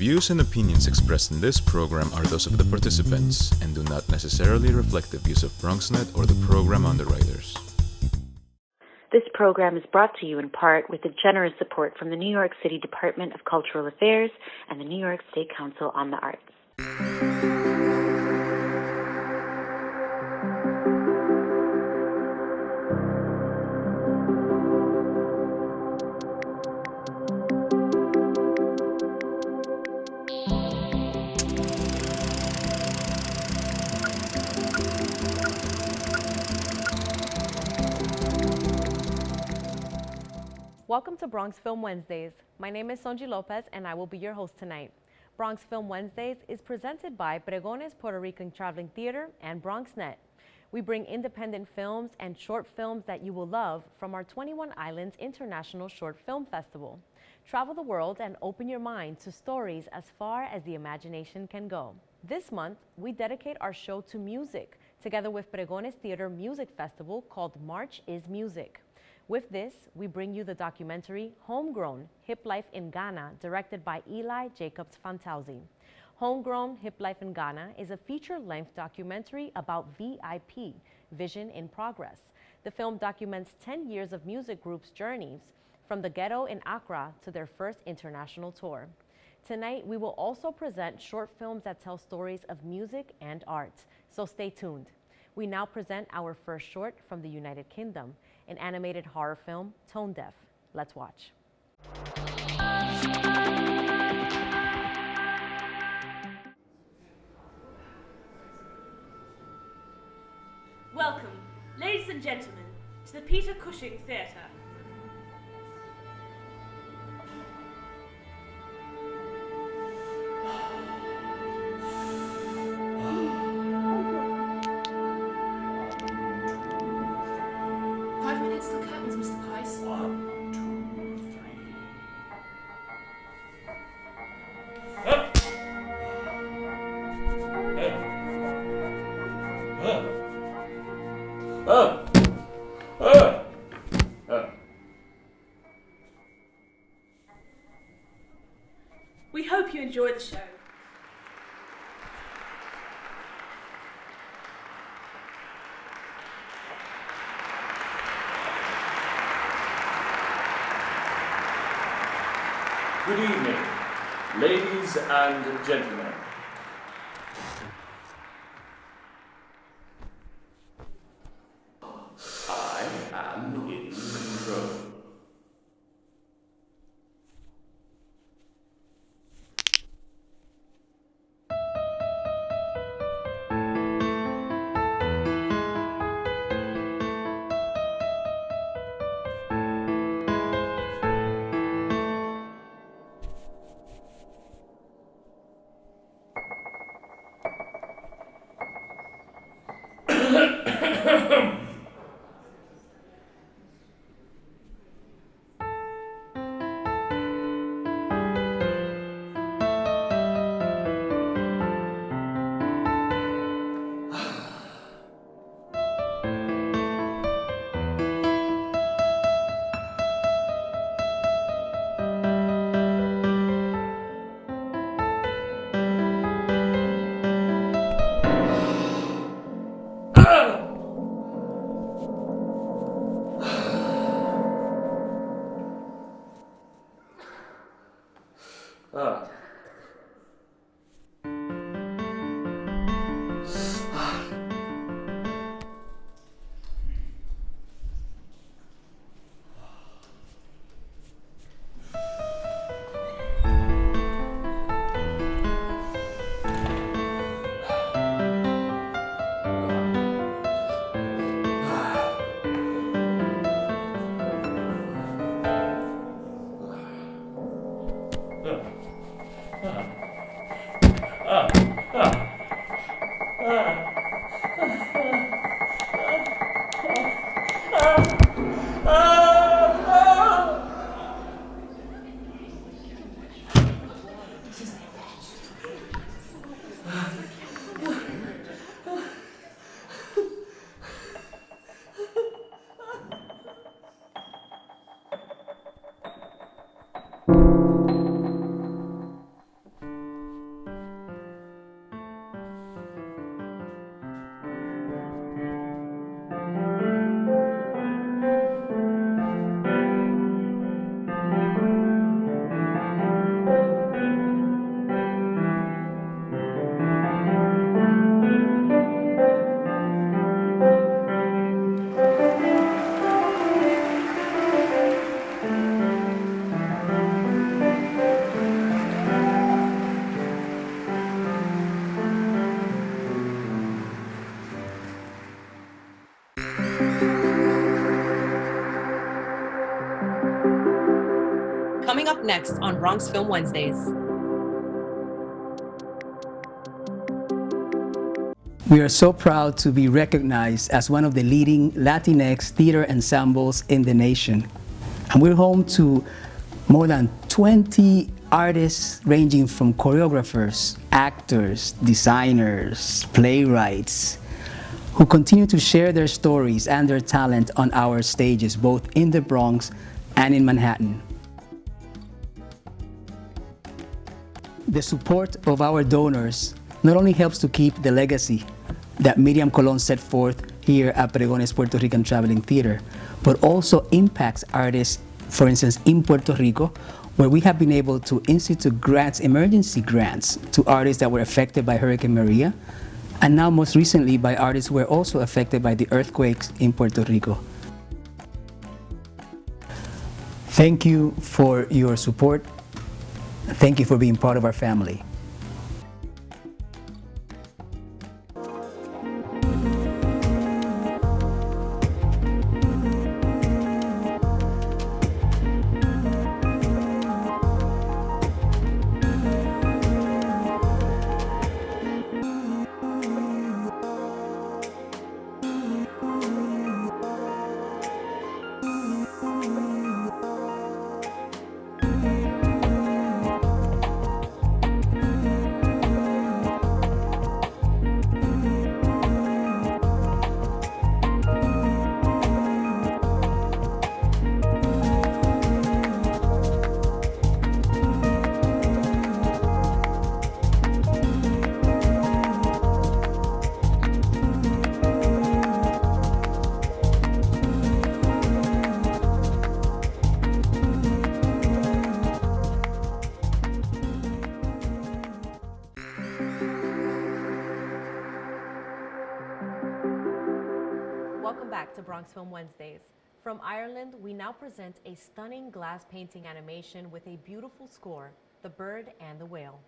views and opinions expressed in this program are those of the participants and do not necessarily reflect the views of BronxNet or the program underwriters. This program is brought to you in part with the generous support from the New York City Department of Cultural Affairs and the New York State Council on the Arts. Welcome to Bronx Film Wednesdays. My name is Sonyi Lopez and I will be your host tonight. Bronx Film Wednesdays is presented by Pregones Puerto Rican Traveling Theater and BronxNet. We bring independent films and short films that you will love from our 21 Islands International Short Film Festival. Travel the world and open your mind to stories as far as the imagination can go. This month, we dedicate our show to music, together with Pregones Theater Music Festival called March is Music. With this, we bring you the documentary HomeGrown, HipLife in Ghana, directed by Eli Jacobs-Fantauzzi. HomeGrown, HipLife in Ghana is a feature-length documentary about VIP, Vision in Progress. The film documents 10 years of music groups' journeys from the ghetto in Accra to their first international tour. Tonight, we will also present short films that tell stories of music and art, so stay tuned. We now present our first short from the United Kingdom, an animated horror film, Tone Deaf. Let's watch. Welcome, ladies and gentlemen, to the Peter Cushing Theatre. We hope you enjoyed the show. Good evening, ladies and gentlemen. I am in control. coming up next on Bronx Film Wednesdays. We are so proud to be recognized as one of the leading Latinx theater ensembles in the nation. And we're home to more than 20 artists ranging from choreographers, actors, designers, playwrights, who continue to share their stories and their talent on our stages, both in the Bronx and in Manhattan. The support of our donors not only helps to keep the legacy that Miriam Colon set forth here at Pregones Puerto Rican Traveling Theater, but also impacts artists, for instance, in Puerto Rico, where we have been able to institute grants, emergency grants, to artists that were affected by Hurricane Maria, and now most recently by artists who were also affected by the earthquakes in Puerto Rico. Thank you for your support. Thank you for being part of our family. Welcome back to Bronx Film Wednesdays. From Ireland, we now present a stunning glass painting animation with a beautiful score, The Bird and the Whale.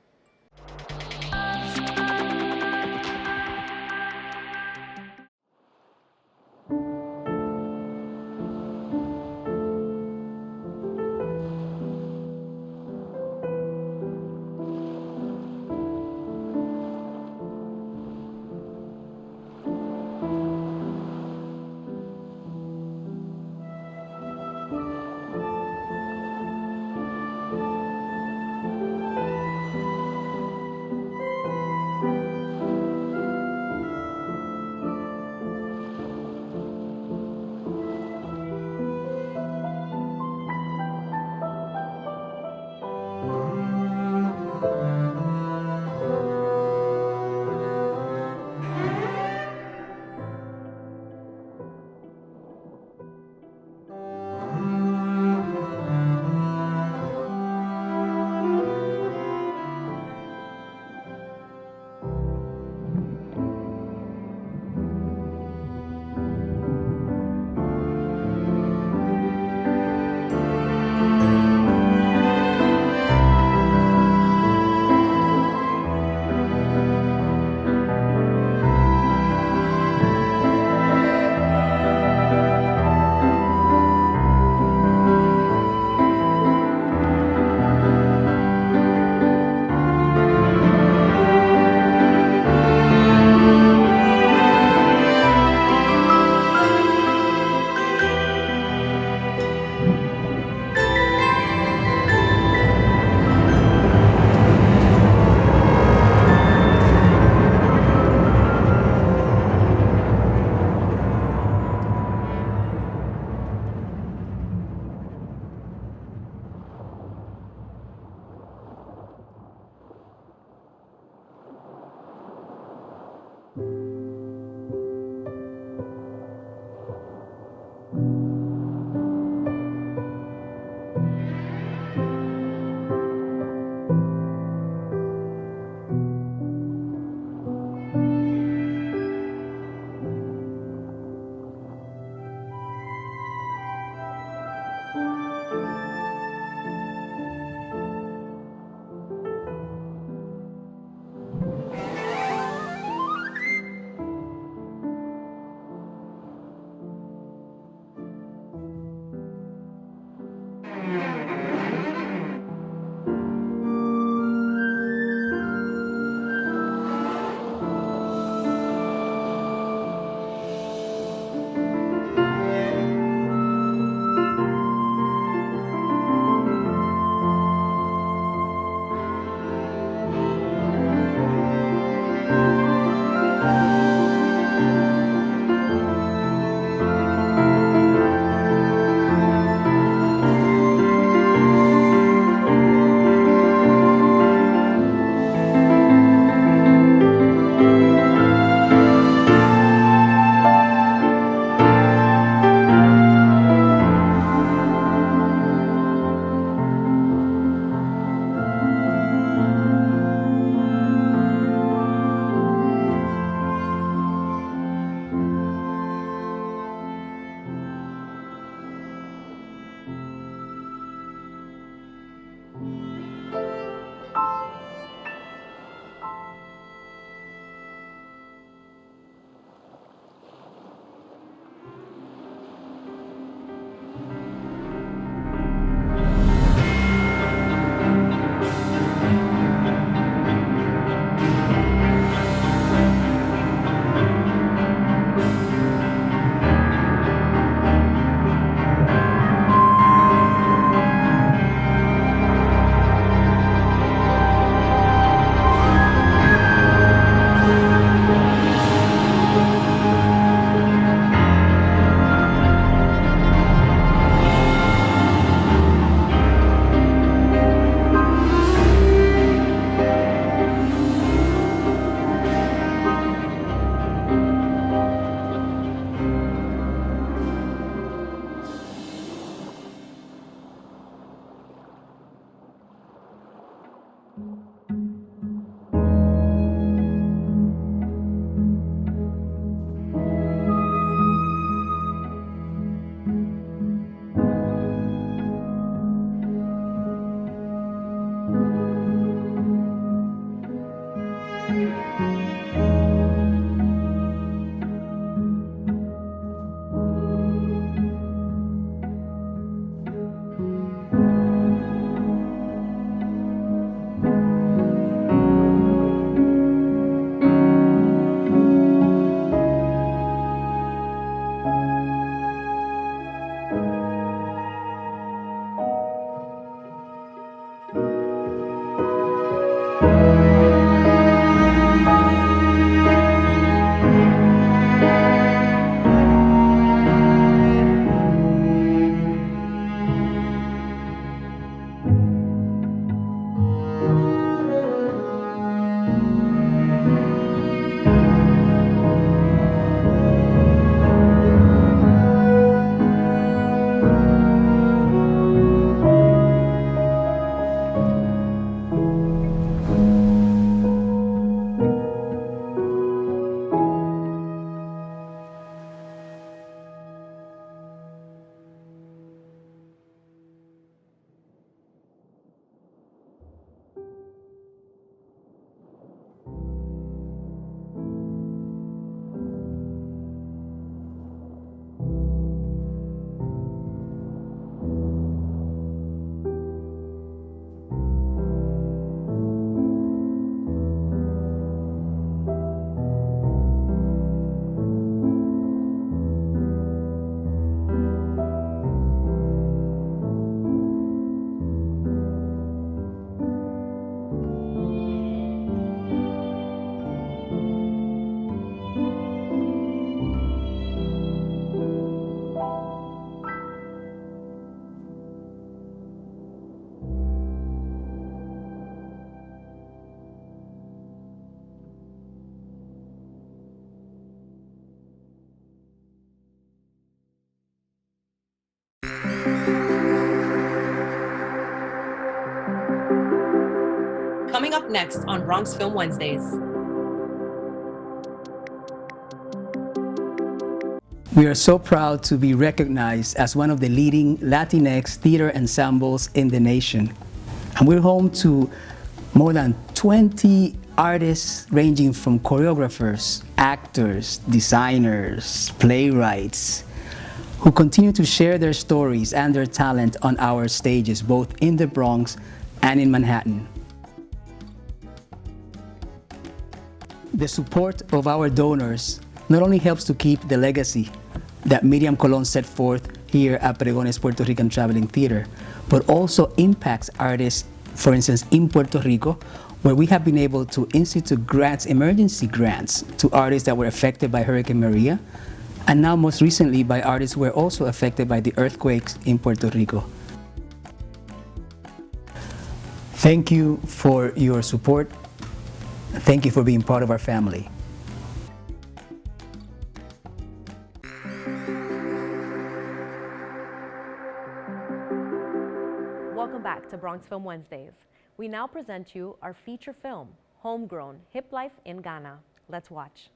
Coming up next on Bronx Film Wednesdays. We are so proud to be recognized as one of the leading Latinx theater ensembles in the nation. And we're home to more than 20 artists ranging from choreographers, actors, designers, playwrights, who continue to share their stories and their talent on our stages, both in the Bronx and in Manhattan. The support of our donors not only helps to keep the legacy that Miriam Colon set forth here at Pregones Puerto Rican Traveling Theater, but also impacts artists, for instance, in Puerto Rico, where we have been able to institute grants, emergency grants, to artists that were affected by Hurricane Maria, and now most recently by artists who were also affected by the earthquakes in Puerto Rico. Thank you for your support. Thank you for being part of our family. Welcome back to Bronx Film Wednesdays. We now present you our feature film, HomeGrown, HipLife in Ghana. Let's watch.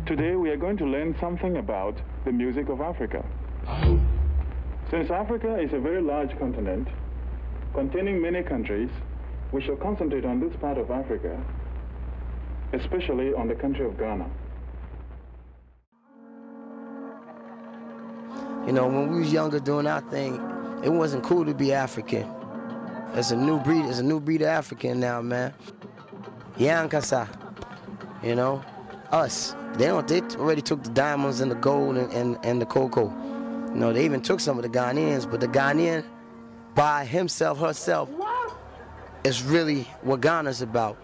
Today we are going to learn something about the music of Africa. Since Africa is a very large continent containing many countries, we shall concentrate on this part of Africa, especially on the country of Ghana. You know, when we was younger doing our thing, it wasn't cool to be African. There's a new breed of African now, man. Yankasa, you know, us. They already took the diamonds and the gold and the cocoa. You know, they even took some of the Ghanaians, but the Ghanaian, by himself, herself, is really what Ghana's about.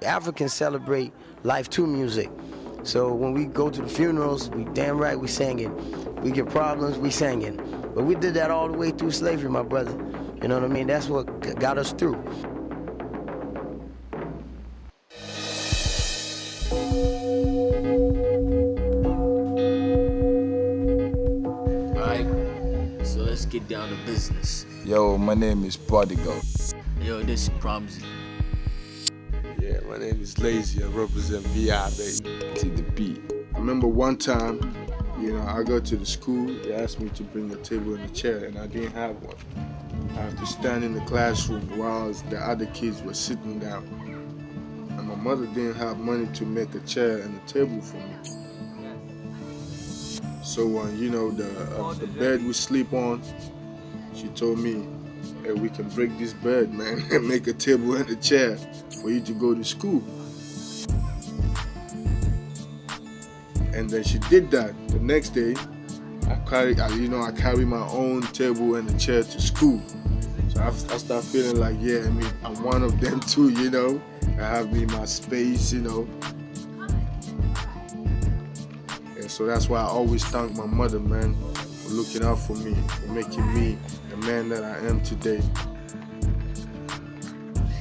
Africans celebrate life to music. So when we go to the funerals, we damn right we singing. We get problems, we singing. But we did that all the way through slavery, my brother. You know what I mean? That's what got us through. Alright, so let's get down to business. Yo, my name is Prodigal. Yo, this is Promzy. Yeah, my name is Lazy. I represent VI, baby. To the beat. I remember one time, you know, I go to the school, they asked me to bring a table and a chair, and I didn't have one. I had to stand in the classroom while the other kids were sitting down. And my mother didn't have money to make a chair and a table for me. So you know, the bed we sleep on, she told me, hey, we can break this bed, man, and make a table and a chair for you to go to school. And then she did that. The next day, I carry my own table and a chair to school. So I start feeling like, yeah, I mean, I'm one of them too, you know. I have me my space, you know. And so that's why I always thank my mother, man, for looking out for me, for making me the man that I am today.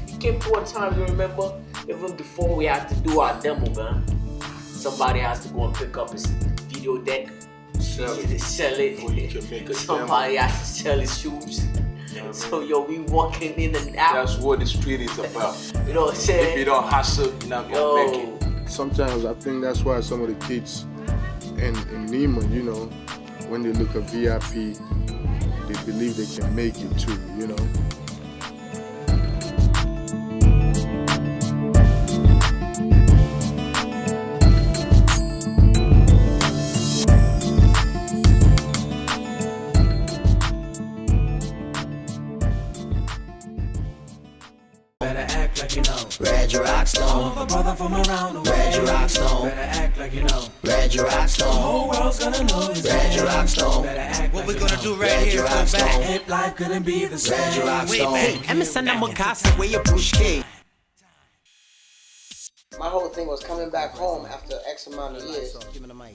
It came to a time, you remember, even before we had to do our demo, man. Somebody has to go and pick up his video deck, sell it. Somebody has to sell his shoes. Yeah, so yo, we walking in and out. That's what the street is about. You know what I'm saying? If you don't hustle, you're not gonna make it. Sometimes I think that's why some of the kids in Neiman, you know, when they look at VIP, they believe they can make it too, you know. Red your rock stone. A brother from around the way. Red your rock stone. Better act like you know. Red your rock stone. The whole world's gonna know this. Red your rock stone. Better act What like we gonna do right Red here your is rock go back. stone. Hip life couldn't be the same. Red your rock Wait, stone. hey, Emerson and Mukasa, where you push K. my whole thing was coming back home after X amount of years.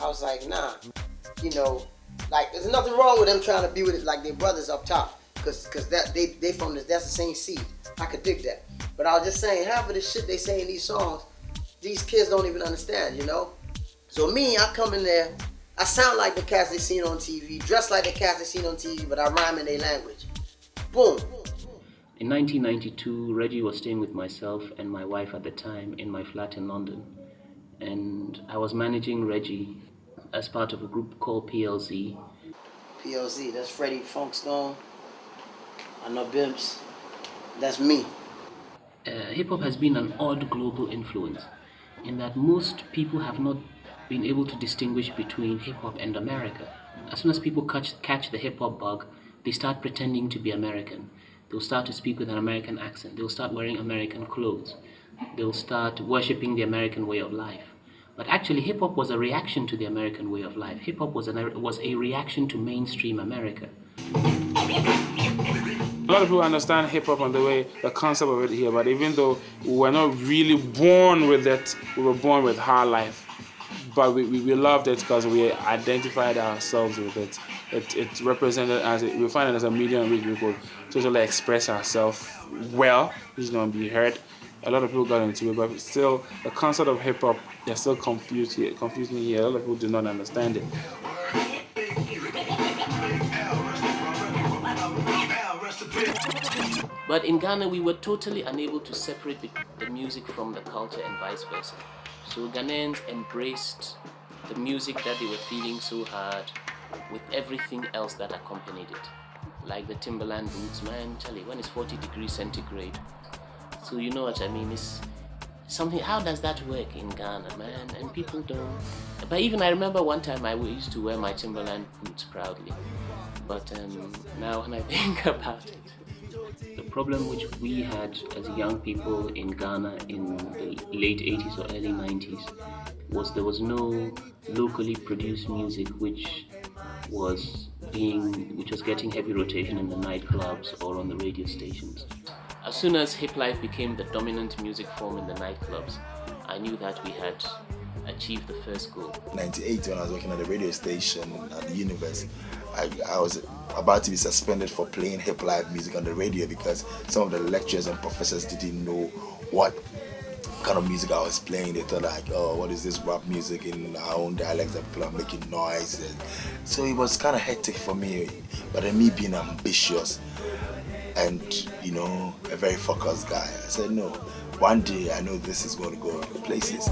I was like, nah, you know, like there's nothing wrong with them trying to be with it like their brothers up top, cause that they from this, that's the same seed. I could dig that. But I was just saying, half of the shit they say in these songs, these kids don't even understand, you know? So me, I come in there, I sound like the cats they seen on TV, dress like the cats they seen on TV, but I rhyme in their language. Boom. In 1992, Reggie was staying with myself and my wife at the time in my flat in London. And I was managing Reggie as part of a group called PLZ. PLZ, that's Freddie Funkstone. I know Bimps. That's me. Hip-hop has been an odd global influence in that most people have not been able to distinguish between hip-hop and America. As soon as people catch the hip-hop bug, they start pretending to be American. They'll start to speak with an American accent. They'll start wearing American clothes. They'll start worshipping the American way of life. But actually, hip-hop was a reaction to the American way of life. Hip-hop was a reaction to mainstream America. A lot of people understand hip-hop and the concept of it here, but even though we were not really born with it, we were born with hard life. But we loved it because we identified ourselves with it. It represented we find it as a medium in which we could totally express ourselves well, which is going to be heard. A lot of people got into it, but still, the concept of hip-hop, they're still confusing here. A lot of people do not understand it. But in Ghana, we were totally unable to separate the music from the culture and vice versa. So Ghanaians embraced the music that they were feeling so hard with everything else that accompanied it. Like the Timberland boots, man, Charlie, when it's 40 degrees centigrade. So you know what I mean, it's something, how does that work in Ghana, man? And people don't. But even I remember one time I used to wear my Timberland boots proudly. But now when I think about it, the problem which we had as young people in Ghana in the late 80s or early 90s was there was no locally produced music which was getting heavy rotation in the nightclubs or on the radio stations. As soon as HipLife became the dominant music form in the nightclubs, I knew that we had achieved the first goal. 98, when I was working at the radio station at the university, I was about to be suspended for playing HipLife music on the radio because some of the lecturers and professors didn't know what kind of music I was playing. They thought like, oh, what is this rap music in our own dialect that people are making noise? And so it was kind of hectic for me. But then me being ambitious and, you know, a very focused guy, I said, no, one day I know this is going to go places.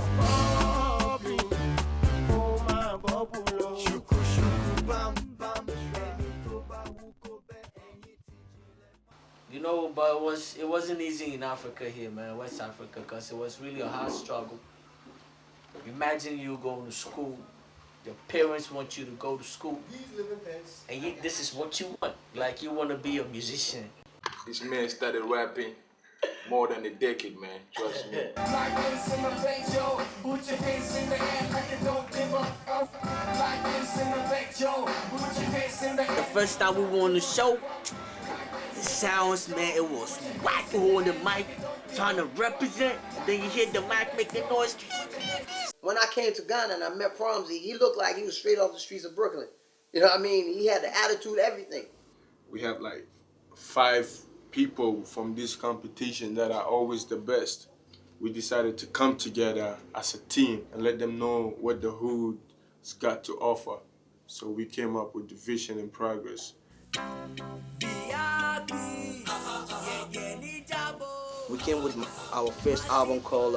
You know, but it wasn't easy in Africa here, man, West Africa, because it was really a hard struggle. Imagine you going to school, your parents want you to go to school, and this is what you want. Like, you want to be a musician. This man started rapping more than a decade, man. Trust me. The first time we were on the show, the sounds, man, it was whacking on the mic, trying to represent. Then you hear the mic make the noise. When I came to Ghana and I met Promsy, he looked like he was straight off the streets of Brooklyn. You know what I mean? He had the attitude, everything. We have like 5 people from this competition that are always the best. We decided to come together as a team and let them know what the hood's got to offer. So we came up with the vision and progress. We came with our first album called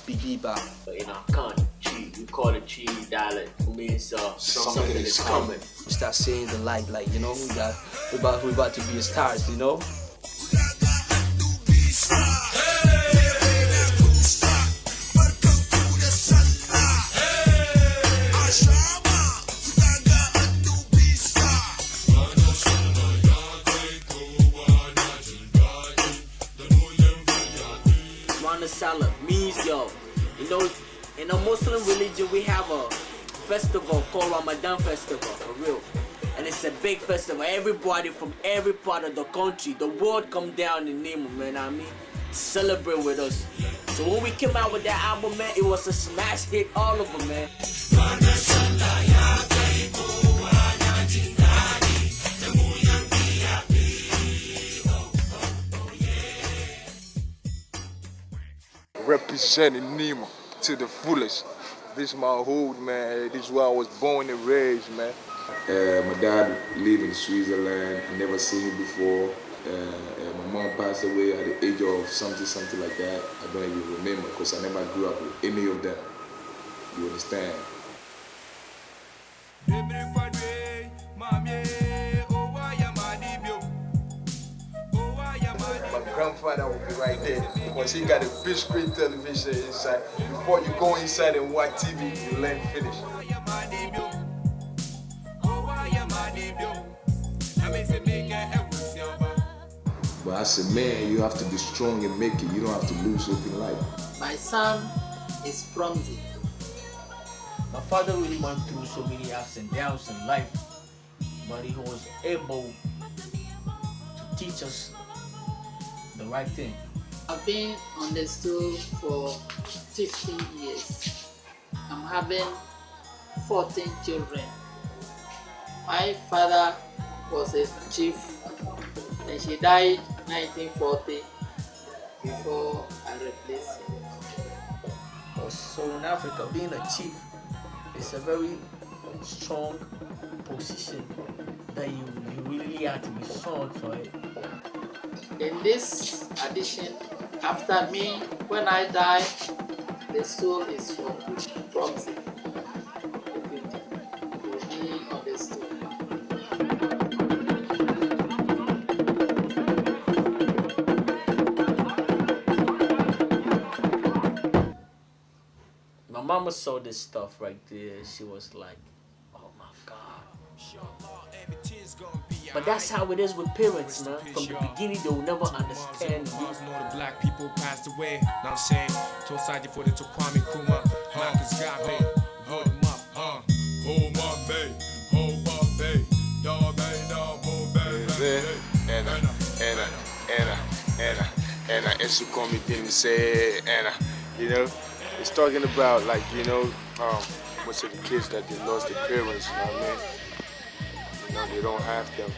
Bibiba. In our country, we call it Chi dialect. It means something is coming. We start seeing the light, like, you know, we about to be stars, you know. Salah means, yo, you know, in a Muslim religion we have a festival called Ramadan Festival, for real. And it's a big festival. Everybody from every part of the country, the world come down in name, man, I mean, celebrate with us. So when we came out with that album, man, it was a smash hit all over, man. Representing Nima to the fullest. This is my hood, man. This is where I was born and raised, man. My dad lived in Switzerland. I never seen him before. My mom passed away at the age of something like that. I don't even remember because I never grew up with any of them. You understand? My grandfather will be right there because he got a big screen television inside. Before you go inside and watch TV, you learn finish. But as a man, you have to be strong and make it. You don't have to lose hope in life. My son is Promzi. My father really went through so many ups and downs in life, but he was able to teach us the right thing. I've been on the stool for 15 years. I'm having 14 children. My father was a chief and she died 1940 before I replaced him. So in Africa, being a chief is a very strong position that you really have to be strong for it. In this addition, after me, when I die, the soul is for Promzi. It will be on the stool. My mama saw this stuff right there. She was like, oh my God. But that's how it is with parents, man. From the beginning, they will never understand you. Know the black people passed away. Now I'm saying, to side for the Kwame Nkrumah, Marcus Garvey, hold him up, hold my baby, hold my baby, dog baby, dog baby. And it's a comedy thing to say, and you know, it's talking about like, you know, most of the kids that they lost their parents, you know what I mean? You know, they don't have them,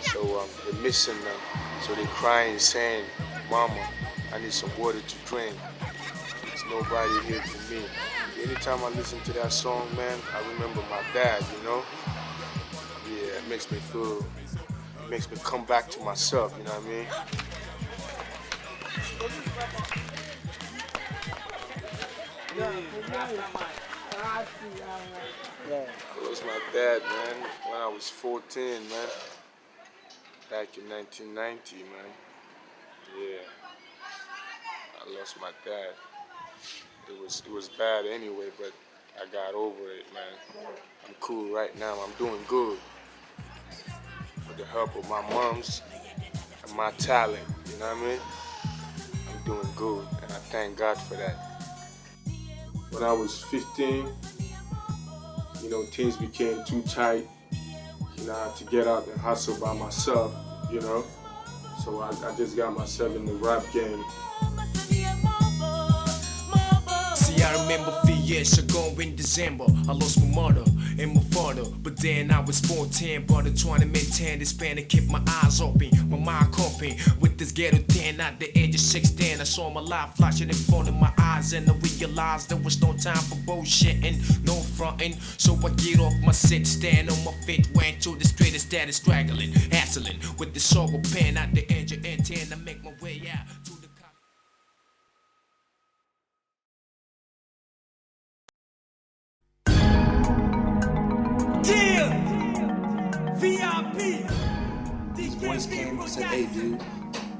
so they're missing them. So they're crying, saying, "Mama, I need some water to drink. There's nobody here for me." Anytime I listen to that song, man, I remember my dad, you know? Yeah, it makes me feel, it makes me come back to myself, you know what I mean? I lost my dad, man, when I was 14, man. Back in 1990, man. Yeah. I lost my dad. It was bad anyway, but I got over it, man. I'm cool right now. I'm doing good. With the help of my moms and my talent, you know what I mean? I'm doing good, and I thank God for that. When I was 15, you know, things became too tight. You know, I had to get out and hustle by myself, you know? So I just got myself in the rap game. See, I remember 3 years ago in December, I lost my mother and my father. But then I was 14, but I'm trying to maintain this span and keep my eyes open, my mind coping with this ghetto thing. At the age of 16, I saw my life flashing in front of my eyes, and I realized there was no time for bullshitting, no fronting. So I get off my sit, stand on my feet, went to the street and started straggling, hassling with the sorrow pen. At the age of 18, I make my way out to the VIP. His voice came and said, "Hey, dude,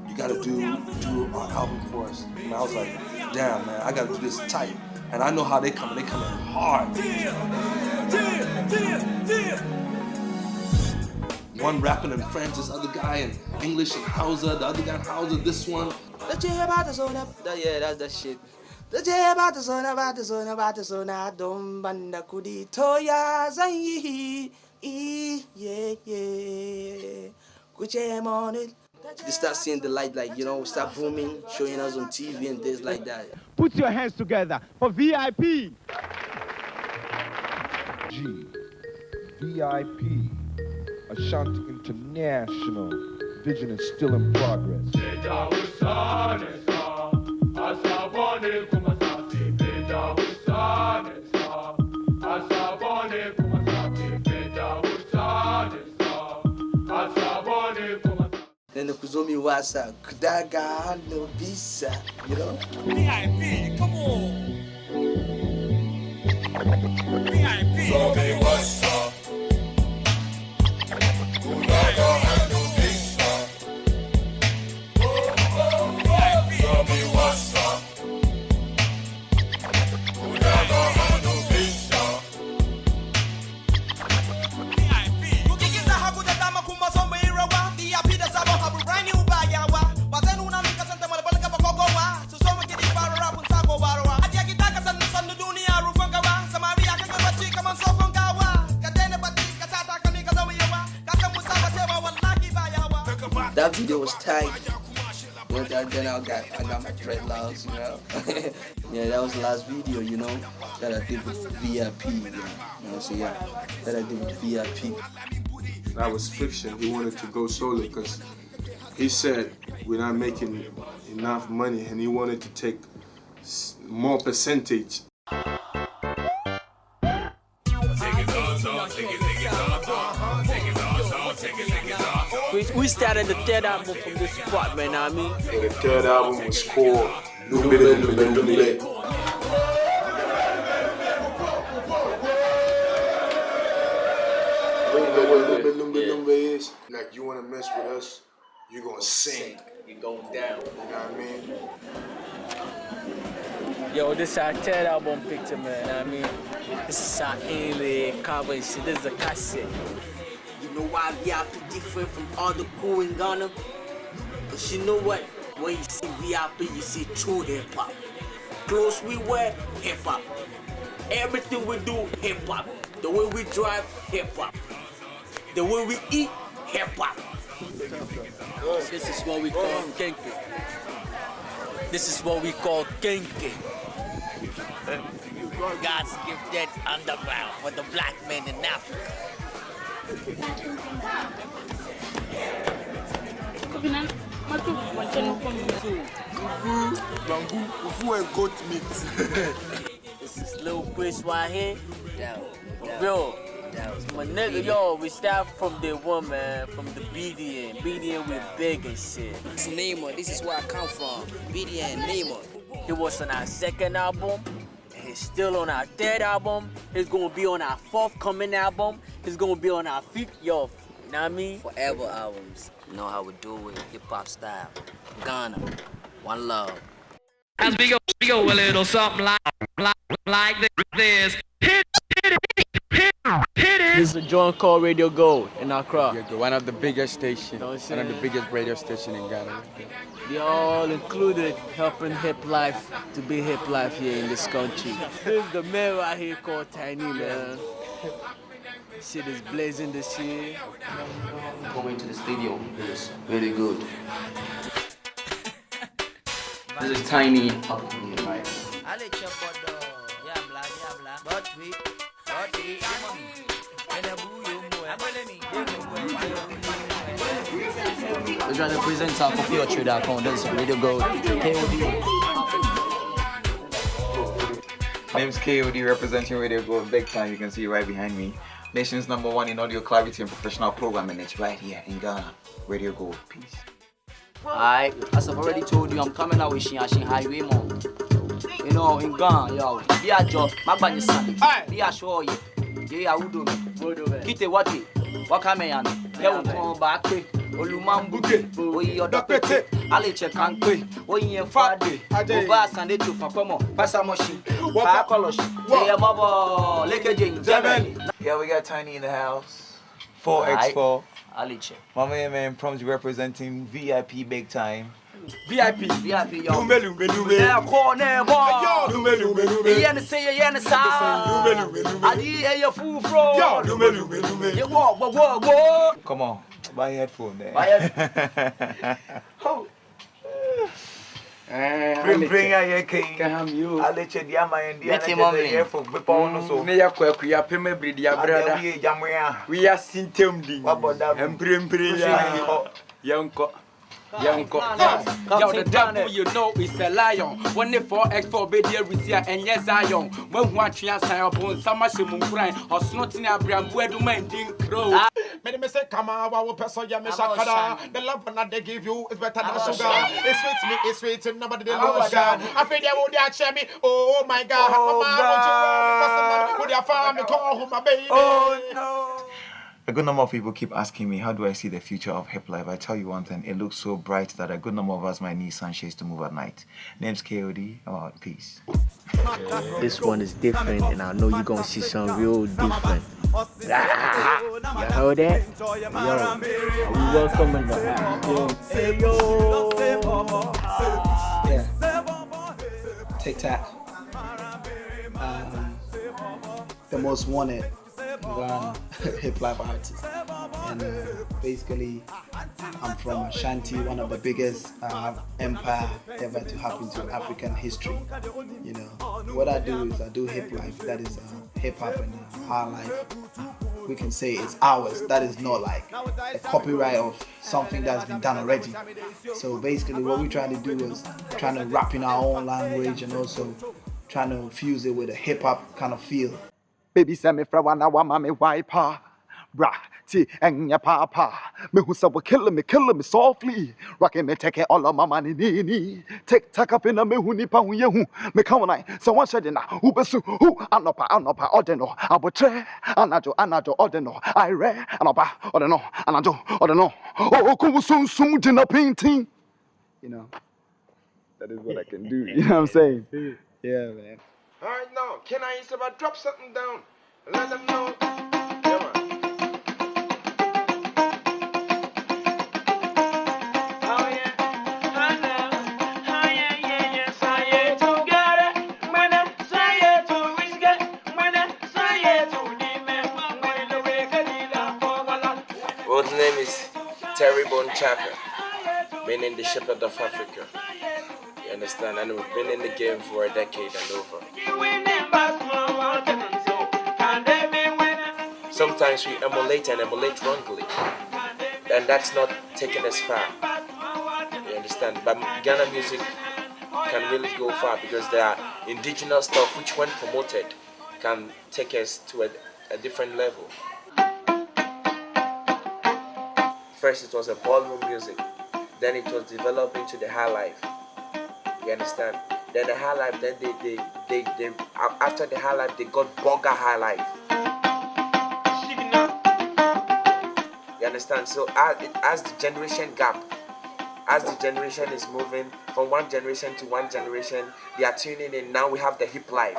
you gotta do an album for us." And I was like, "Damn, man, I gotta do this tight." And I know how they come in hard. One rapping in French, this other guy in English and Hausa, the other guy in Hausa, this one. Yeah, that's that shit. they start seeing the light, like, start booming, showing us on TV and things like that. Put your hands together for VIP. VIP, Ashanti International. Vision is still in progress. Then the Kuzomi Wasa, Kudaga, no visa, VIP, come on. VIP. So me what's up? Kudaga and no visa. VIP. So me what's up? Kudaga and no visa. VIP. Kukikiza hakuja dama kumasombe irawa. VIP da sabo habu brand new bayawa. Bazenu na mika santa malabalika bakogowa. Susoma kidi faro rapu nsako barwa. Adia kitaka sandu dunia rufangawa. Samaria kanga bachi kama sofongawa. Kadene batika sata kanika zawiyawa. Kaka musaba tewa wallahi bayawa. That video was tight. Then I got my dreadlocks, Yeah, that was the last video, that I did with VIP, So yeah, that I did with VIP. That was fiction. He wanted to go solo because he said we're not making enough money and he wanted to take more percentage. We started the third album from this spot, man, I mean. And the third album was called Lumile. Is like you want to mess with us, you're gonna sing. You go down. You know what I mean? Yo, this is our third album picture, man. I mean, this is our Eli cover shit. This is a cassette. You know why VIP different from all the crew in Ghana? Cause you know what? When you see VIP, you see true hip hop. Clothes we wear, hip hop. Everything we do, hip hop. The way we drive, hip hop. The way we eat, hip hop. This is what we call kenke. This is what we call kenke. God's gifted underground for the black men in Africa. Fufu and goat meat. This is Lil Chris right here. Bro. My nigga, yo, we start from the one, man, from the BDN. BDN, we big and shit. It's Neymar, this is where I come from. BDN, Neymar. He was on our second album, and he's still on our third album. He's gonna be on our forthcoming album. He's gonna be on our fifth, yo, you know what I mean? Forever albums. You know how we do it, hip-hop style. Ghana, one love. As we go a little something like this. Hit it. This is a joint called Radio Gold in Accra. One of the biggest stations, one of the biggest radio stations in Ghana. They all included helping HipLife to be HipLife here in this country. This is the man right here called Tiny, man. Shit is blazing this year. Going to the studio is really good. This is Tiny up here, right? We're trying to present our computer through that account. This is Radio Gold. KOD. Name's KOD representing Radio Gold big time. You can see right behind me. Nation's #1 in audio clarity and professional programming. It's right here in Ghana. Radio Gold. Peace. Alright, as I've already told you, I'm coming out with Shin Highway Mall. You know, in Ghana, yo, be a job, my body Sunday. Be a show you. Yeah, I would do me. Kite wati, wakameyan. He will come back quick. Olumambuke, we your doctor. Aleche can't quick. We in Friday. Over Sunday to Fakomo, Passamoshi, Pakolosh. Yeah, Baba, Lake Germany. Yeah, we got Tiny in the house. 4x4. Aleche. My man Proms representing VIP big time. VIP, yo. Lume. Yeah, corner boy. Lume. You say you say. Adi, you fool bro. Yo, lume. You walk. Come on. Buy headphone there. Buy headphone. Oh. Bring your king. I'll let you dear my India. For people so. Near Quakia, Pima Bridia, brother. We are Sintum. What about that? And Brim young Yo, the devil you know is a lion. 1-4x4 baby Risia and yes Zion. When watching us upon some mushroom crying or snotting a bram where do men ding crow. Many may say, come on, our person, Yamishakada. The love that they give you is better than sugar. It sweets me, it's sweet, and nobody they lose. I feel they would share me. Oh my God, mama, would you find me call home, my baby? Oh no. A good number of people keep asking me, how do I see the future of HipLife? I tell you one thing, it looks so bright that a good number of us might need sunshades to move at night. Name's KOD, peace. This one is different, and I know you're going to see some real different. You heard that? Yo, we welcome in the house. Hey, yo. Yeah. TikTok. The most wanted hip-hop artist, and basically I'm from Ashanti, one of the biggest empire ever to happen to African history. You know, what I do is I do HipLife, that is hip-hop and high life. We can say it's ours, that is not like a copyright of something that's been done already. So basically what we're trying to do is trying to rap in our own language and also trying to fuse it with a hip-hop kind of feel. Baby send me from one hour, mommy wiper. Bra, T, and your papa. Me who said, kill me softly. Rockin' me take all of my money. Take tack up in a me who nipa who you. Me come on, so one said in a who pursue who anopa ordeno. I would try anajo ordeno. I read anopa ordeno, anajo ordeno. Oh, come soon dinner painting. You know, that is what I can do. You know what I'm saying? Yeah, man. Alright now, can I say about drop something down? Let them know. Yeah, man. Oh yeah, I know. Oh yeah, yeah, say it together. When I say it to risk it, when I say it to the man, when the way can Well, the name is Terry Bone Chapper, meaning the shepherd of Africa. You understand? And we've been in the game for a decade and over. Sometimes we emulate wrongly, and that's not taking us far. You understand? But Ghana music can really go far because there are indigenous stuff which, when promoted, can take us to a different level. First, it was a ballroom music. Then it was developed into the high life. You understand? Then the high life, then they after the high life, they got bugger high life. You understand? So as the generation gap, as the generation is moving from one generation to one generation, they are tuning in. Now we have the hip life,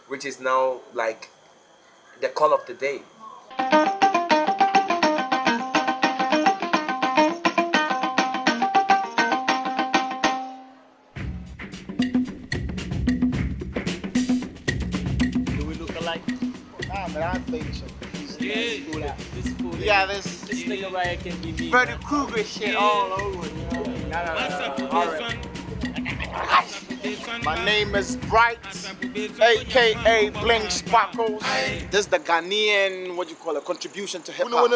which is now like the call of the day. Yeah, this nigga right here can give me Freddy Krueger shit all over. My name is Bright, aka Bling Sparkles. This is the Ghanaian, what you call a contribution to hip hop.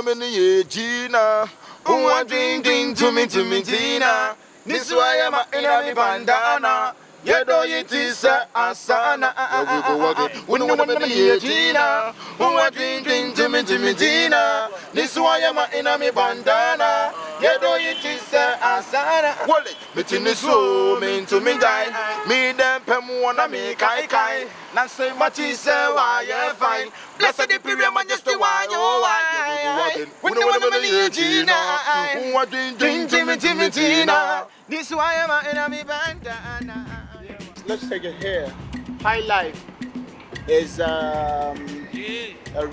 This is why I'm in a bandana. You do it is asana. When you want to Gina, who are drinking to me Tina. This is why I'm in a bandana. You do it is asana. Well, but in the soul, mean to me die. Me them pemuana me kai. Now say much is why you fine. Blessed the period, man, just the why you why. When you want to Gina, who are drinking to me Tina. This is why I'm in a bandana. Let's take it here. High life is a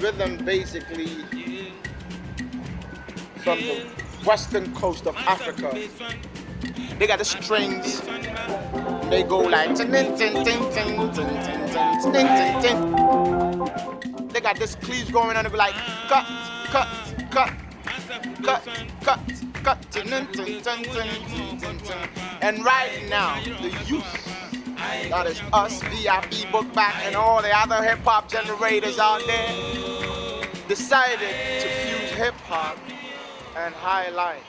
rhythm basically from the western coast of Africa. They got the strings. They go like tin tin tin tin tin tin tin tin. They got this cleave going on. They be like cut, cut, cut. And right now, the youth, that is us, VIP, Book Back, and all the other hip hop generators out there, decided to fuse hip hop and high life.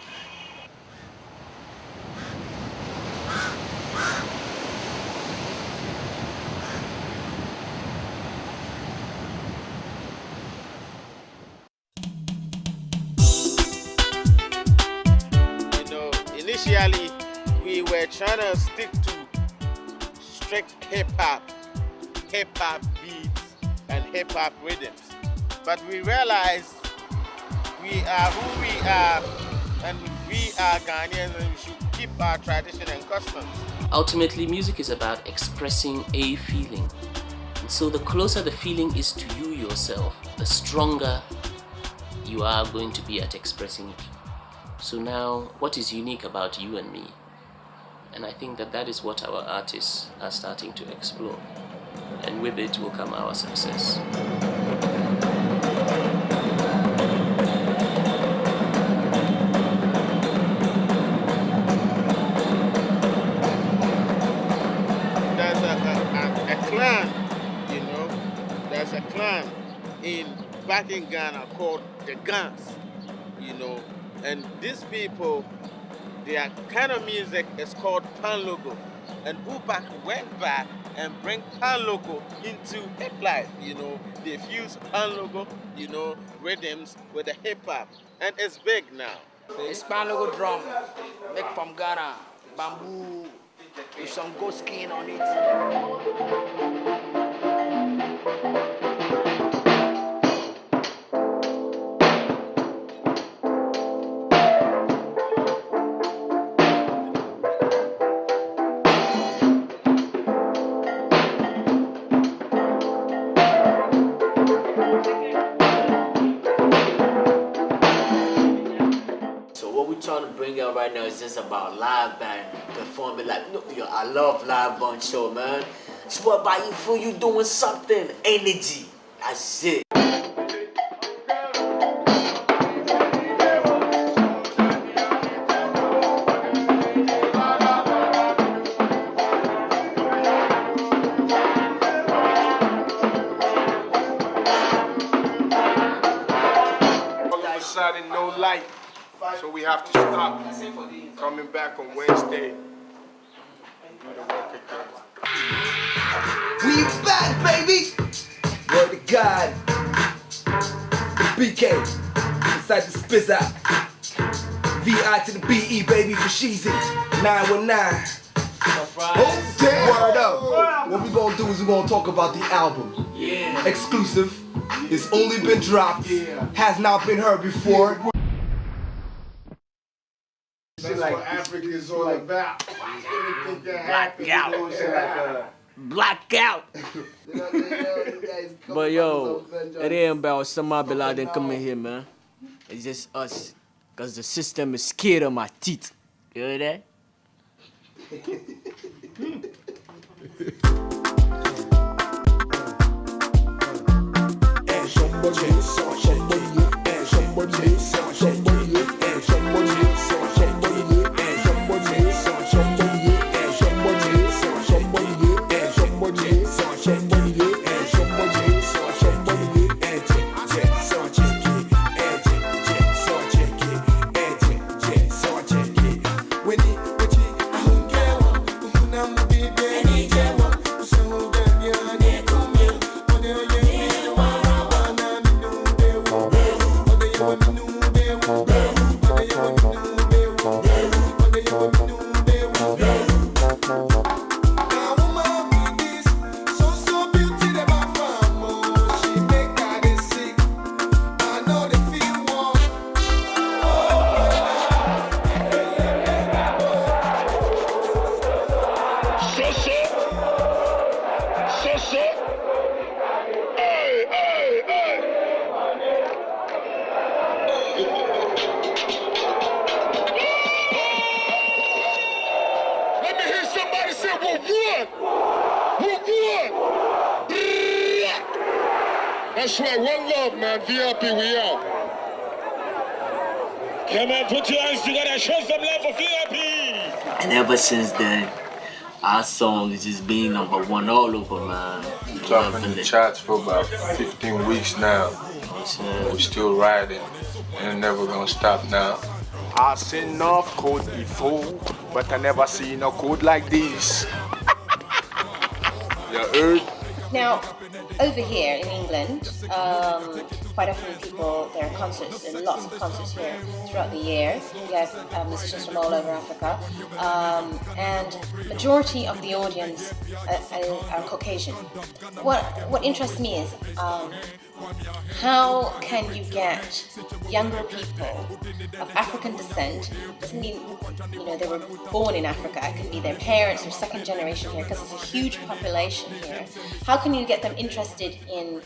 Initially, we were trying to stick to strict hip-hop beats and hip-hop rhythms. But we realized we are who we are, and we are Ghanaians, and we should keep our tradition and customs. Ultimately, music is about expressing a feeling. And so the closer the feeling is to you yourself, the stronger you are going to be at expressing it. So now, what is unique about you and me? And I think that is what our artists are starting to explore. And with it will come our success. There's a clan, you know, there's a clan back in Ghana called the Gans, you know. And these people, their kind of music is called Pan Logo. And Upac went back and bring Pan Logo into HipLife, you know. They fuse Pan Logo, you know, rhythms with the hip hop. And it's big now. It's Pan Logo drum, make from Ghana, bamboo, with some goat skin on it. Right now it's just about live band performing. Like, yo, I love live band show, man. It's what about you feel you doing something, energy. That's it. All of a sudden, no light. So we have to stop. Coming back on Wednesday. Do the work again. We back, baby! Word to God. The BK. Inside the spizz out. VI to the BE, baby, for Sheezy. 919. Oh, damn. Word up. What we gonna do is we gonna talk about the album. Yeah. Exclusive. It's only been dropped. Has not been heard before. That's what Africa is all about. Blackout. But yo, it ain't about Osama Bin Laden coming here, man. It's just us. Cause the system is scared of my teeth. You hear that? That's right, one love, man. VIP, we out. Yeah, man, put your hands together, show some love for VIP. And ever since then, our song is just being number one all over, man. We're talking in the charts for about 15 weeks now. We're still riding, and never gonna stop now. I seen enough code before, but I never seen a code like this. You heard? Now, over here in England, quite often there are concerts, and lots of concerts here throughout the year. We have musicians from all over Africa, and majority of the audience are Caucasian. What interests me is how can you get younger people of African descent? Doesn't mean they were born in Africa. It could be their parents or second generation here, because it's a huge population here. How can you get them interested in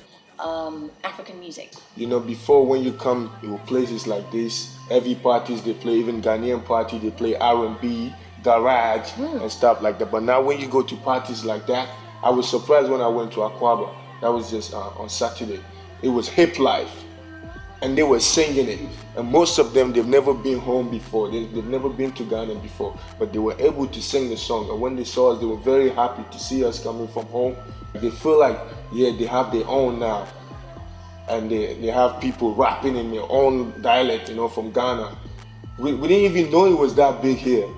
African music? Before, when you come to places like this, every parties they play, even Ghanaian party, they play R&B, garage, and stuff like that. But now when you go to parties like that, I was surprised when I went to Accra. That was just on Saturday. It was HipLife, and they were singing it. And most of them, they've never been home before. They've never been to Ghana before, but they were able to sing the song. And when they saw us, they were very happy to see us coming from home. They feel like, they have their own now. And they have people rapping in their own dialect, from Ghana. We didn't even know it was that big here.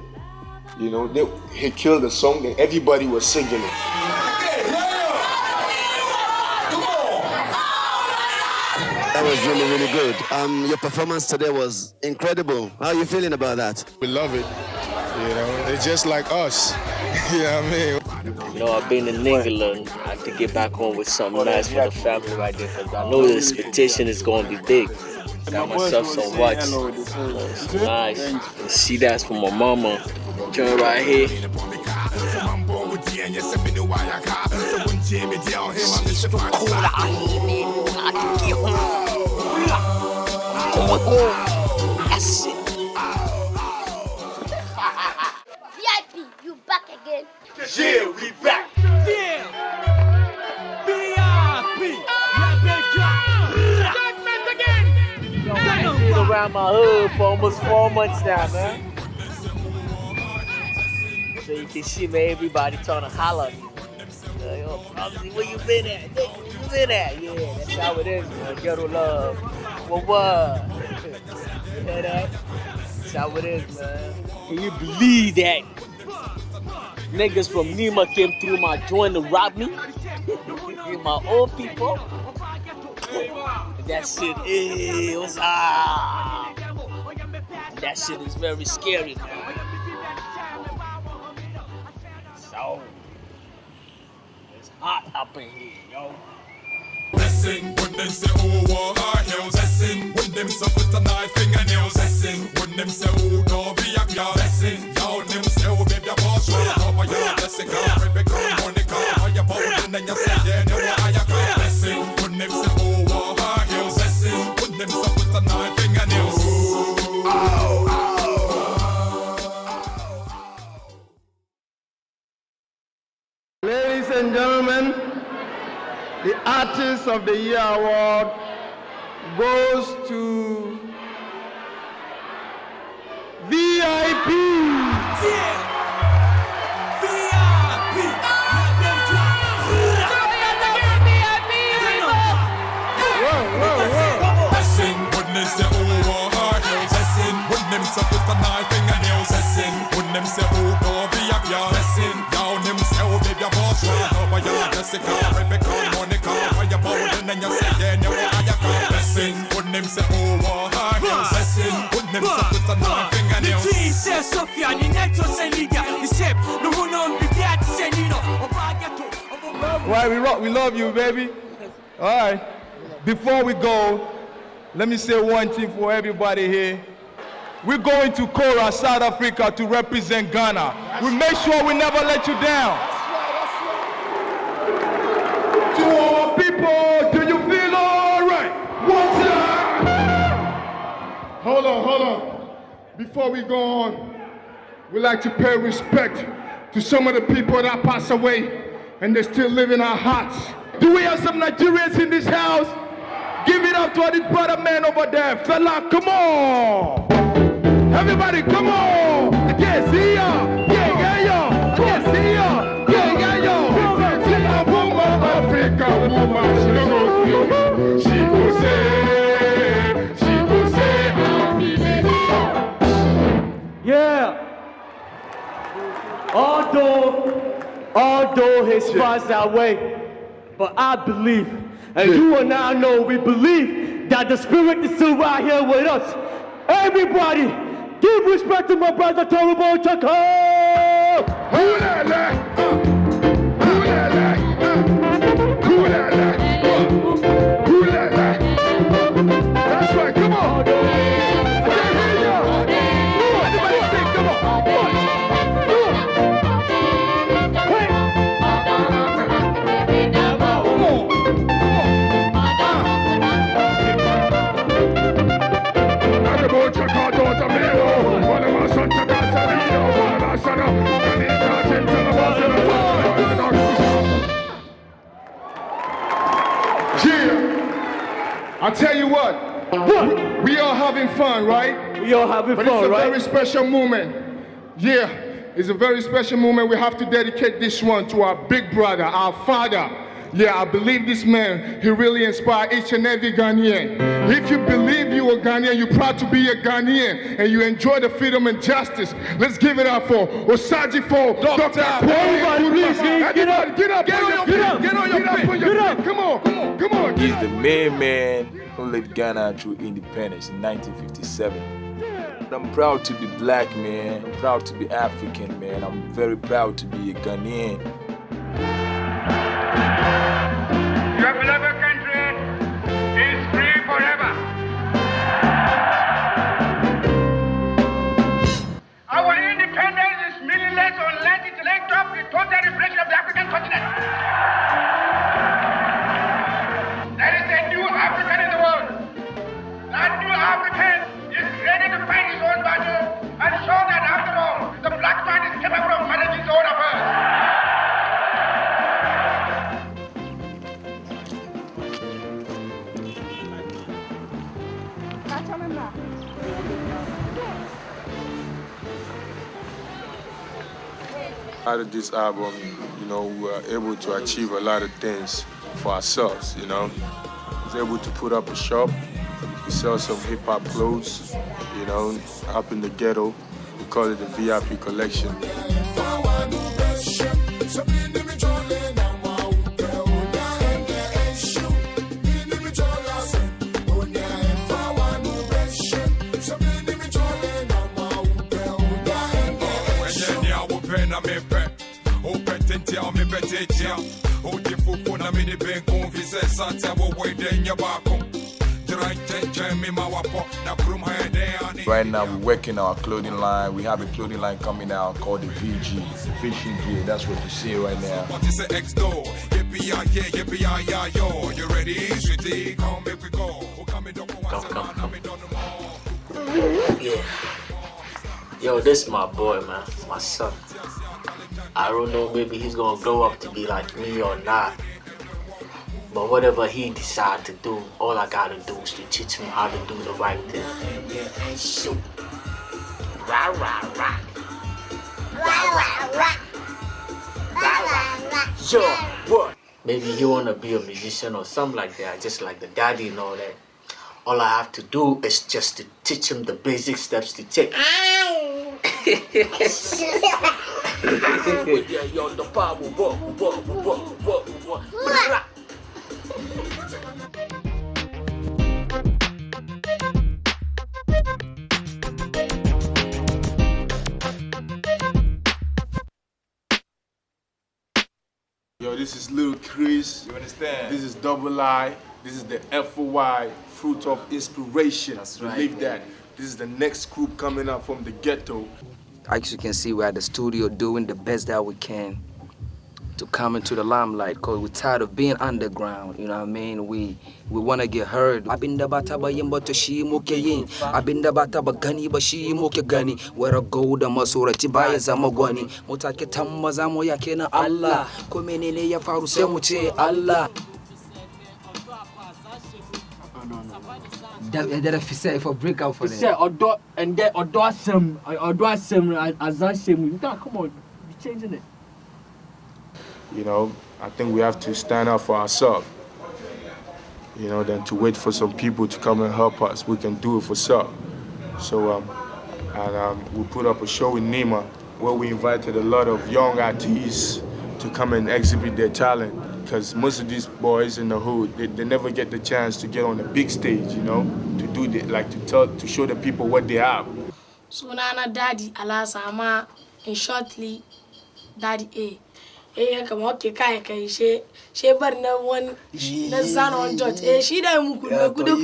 He killed the song and everybody was singing it. That was really, really good. Your performance today was incredible. How are you feeling about that? We love it. They're just like us. You know what I mean? I've been in England. I have to get back home with something nice for the family right there, because I know the expectation is going to be big. Got myself some watch. It's nice. You see, that's for my mama. Turn right here. That's it. VIP, you back again. Yeah, we back. Yeah. VIP. I've been around my hood for almost 4 months now, man. So you can see, man, everybody trying to holler at me. Yo, Pumpsy, where you been at? Where you been at? Yeah, that's how it is, man. Ghetto love. What? You hear that? That's how it is, man. Can you believe that? Niggas from Nima came through my joint to rob me? My old people? That shit is that shit is very scary, man. So it's hot up in here, yo. Blessing when them say oh our hills. Blessing when them say put a knife fingernails. Blessing when them say oh no be a girl. Blessing y'all them say oh baby a boss. Over your blessing God baby come money come. How you bow and then you say yeah no I ya come. Blessing when them say oh our hills. Blessing when them say put a knife fingernails. Ladies and gentlemen, the Artist of the Year award goes to VIP. Blessing when them say oh our hills. Blessing when them say put a knife fingernails. Blessing when them say oh no be a girl. Blessing down them say oh baby a boss. Over your blessing come baby come money come. Why you bow and then you say yeah no I ya come. Blessing when them say oh our hills. Blessing when them say put a knife fingernails. The team says Sophia ni neto se liga. The shape no one on be that se nino. Right, we love you, baby. All right. Before we go, let me say one thing for everybody here. We're going to Accra, South Africa to represent Ghana. We make sure we never let you down. To our people, do you feel all right? One time. Hold on. Before we go on, we'd like to pay respect to some of the people that passed away and they still live in our hearts. Do we have some Nigerians in this house? Give it up to all the brother men over there. Fella, come on. Everybody, come on. Yeah, see ya. Yeah, yo. Yeah, see ya. Yeah, yo. Woman, Africa woman. She go say, I'm feeling. Yeah. Although his fans are away, but I believe, and you and I know we believe that the spirit is still right here with us. Everybody, give respect to my brother Torabo Chaka! That's right, come on. I tell you what, we are having fun, right? We are having fun, right? But it's a very special moment. Yeah, it's a very special moment. We have to dedicate this one to our big brother, our father. Yeah, I believe this man, he really inspired each and every Ghanaian. If you believe you are Ghanaian, you're proud to be a Ghanaian, and you enjoy the freedom and justice, let's give it up for Osaji for Dr. Everybody, please, get up. Get on your feet. Come on. He's the main man who led Ghana through independence in 1957. I'm proud to be black, man. I'm proud to be African, man. I'm very proud to be a Ghanaian. Your beloved country is free forever. Our independence is meaningless unless it links up with total reflection of the African continent. There is a new African in the world. That new African is ready to fight his own battle and show that after all, the black man is capable of managing his own affairs. Out of this album, we were able to achieve a lot of things for ourselves, We was able to put up a shop, we sell some hip-hop clothes, up in the ghetto. We call it the VIP collection. Right now we're working our clothing line. We have a clothing line coming out called the VG, the fishing gear. That's what you see right now. Come. Yeah. Yo, this is my boy, man. My son. I don't know, maybe he's gonna grow up to be like me or not. But whatever he decides to do, all I gotta do is to teach him how to do the right thing. Yeah. Shoot. Rah, rah, rah. Rah, rah, rah. Rah, rah, rah. Sure, what? Maybe he wanna be a musician or something like that, just like the daddy and all that. All I have to do is just to teach him the basic steps to take. Yo, this is Lil Chris. You understand? This is Double I. This is the FOY, Fruit of Inspiration. That's right. Believe that. This is the next group coming up from the ghetto. As you can see, we're at the studio doing the best that we can to come into the limelight, because we're tired of being underground, you know what I mean? We want to get heard. Abinda bataba yimba to shi moke yin. Abinda bataba gani ba shi moke gani. Where go da masura tibaya zama gwani. Mutake tamma zamo yake na Allah. Ko menene ya faru sai mu ce Allah. No. That if you say for breakout for them. Say Odo and then Odo Sem as I say, you can't come on, you're changing it. You know, I think we have to stand up for ourselves. You know, than to wait for some people to come and help us. We can do it for ourselves. So, we put up a show in Nima where we invited a lot of young artists to come and exhibit their talent. Because most of these boys in the hood, they never get the chance to get on the big stage, you know, to do the, like to show the people what they have. So Nana Daddy Alasama, and shortly Daddy A. Come okay, kai she barna one na son on judge. She da kudu.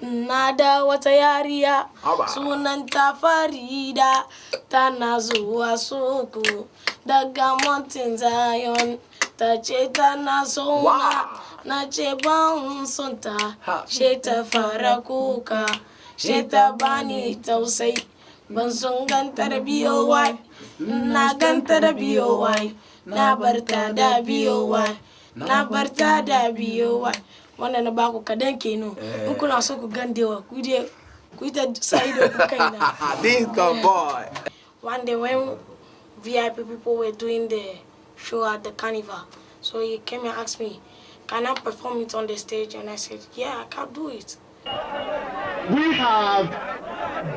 Nada wata yariya sunanta Farida tana zuwa soko daga Mountain Zion tace tana sona nace ban sonta she ta fara kuka she ta bani tausayi ban son ganta da BOY na ganta da BOY na barta da BOY na barta da BOY wannan na baku kadan kenan in kuna so ku gandewa ku ta saido ku kaina. This boy. One day when VIP people were doing the show at the carnival, so he came and asked me, can I perform it on the stage? And I said, yeah, I can do it. We have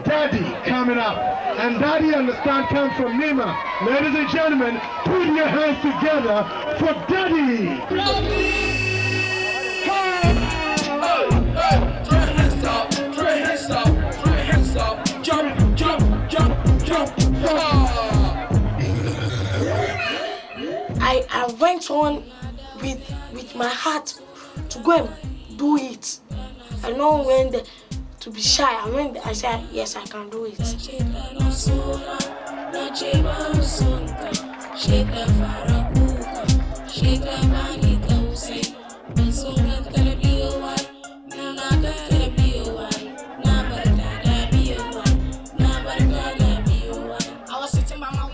Daddy coming up, and Daddy, understand, comes from Nima. Ladies and gentlemen, put your hands together for Daddy. I went on with my heart to go and do it. I know when to be shy. I said, yes, I can do it.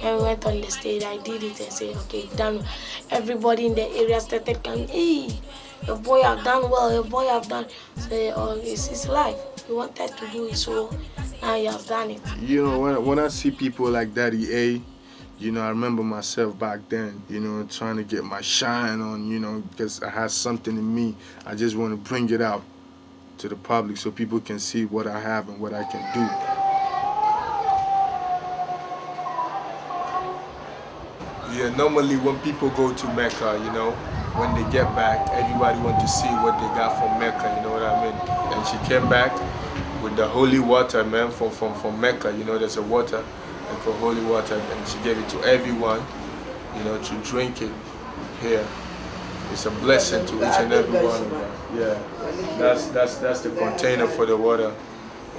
I went on the stage, I did it and said, okay, done. Everybody in the area started coming, hey, your boy have done well, your boy have done. Say, oh, it's his life. He wanted to do it, so now you have done it. You know, when I see people like Daddy A, you know, I remember myself back then, you know, trying to get my shine on, you know, because I had something in me. I just want to bring it out to the public so people can see what I have and what I can do. Yeah, normally when people go to Mecca, you know, when they get back, everybody wants to see what they got from Mecca, you know what I mean? And she came back with the holy water, man, from Mecca. You know, there's a water, like a holy water, and she gave it to everyone, you know, to drink it here. It's a blessing to each and every one of us. Yeah, that's the container for the water.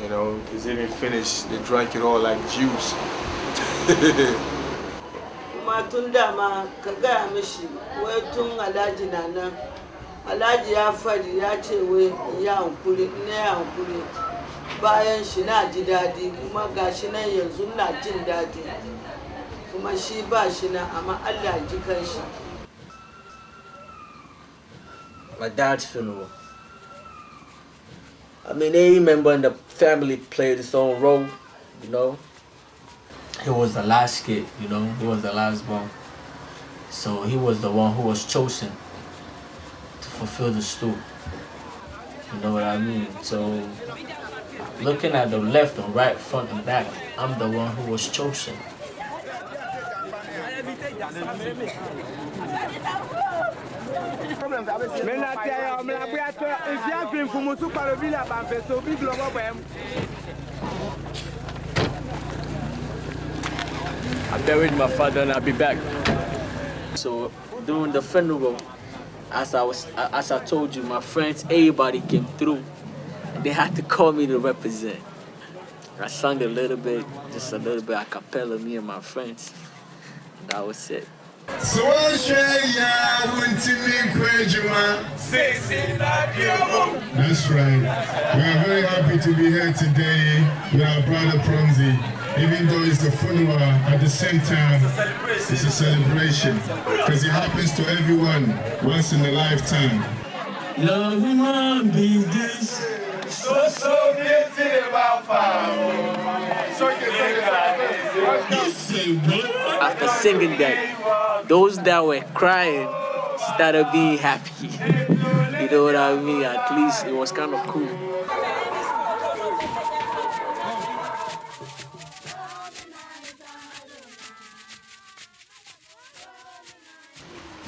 You know, it's even finished. They drank it all like juice. Matunda ma kaga mishi wai tun Alhaji nana Alhaji ya fadi ya ce wai ya hankuri ne ya hankuri bayan shi na ji dadi kuma gashi nan yanzu na jin dadi kuma shi ba shi na amma Allah ji kanshi. My dad's funeral. I mean, every member in the family played its own role, you know. He was the last kid, you know, he was the last born. So he was the one who was chosen to fulfill the stool. You know what I mean? So looking at the left and right, front and back, I'm the one who was chosen. I buried my father and I'll be back. So during the funeral, as I told you, my friends, everybody came through. And they had to call me to represent. I sung a little bit, just a little bit a cappella, me and my friends. That was it. So that's right. We are very happy to be here today with our brother Promzi. Even though it's a funeral, at the same time, it's a celebration. Because it happens to everyone once in a lifetime. Love man be this. So beauty about After singing that, those that were crying started being happy. You know what I mean? At least it was kind of cool.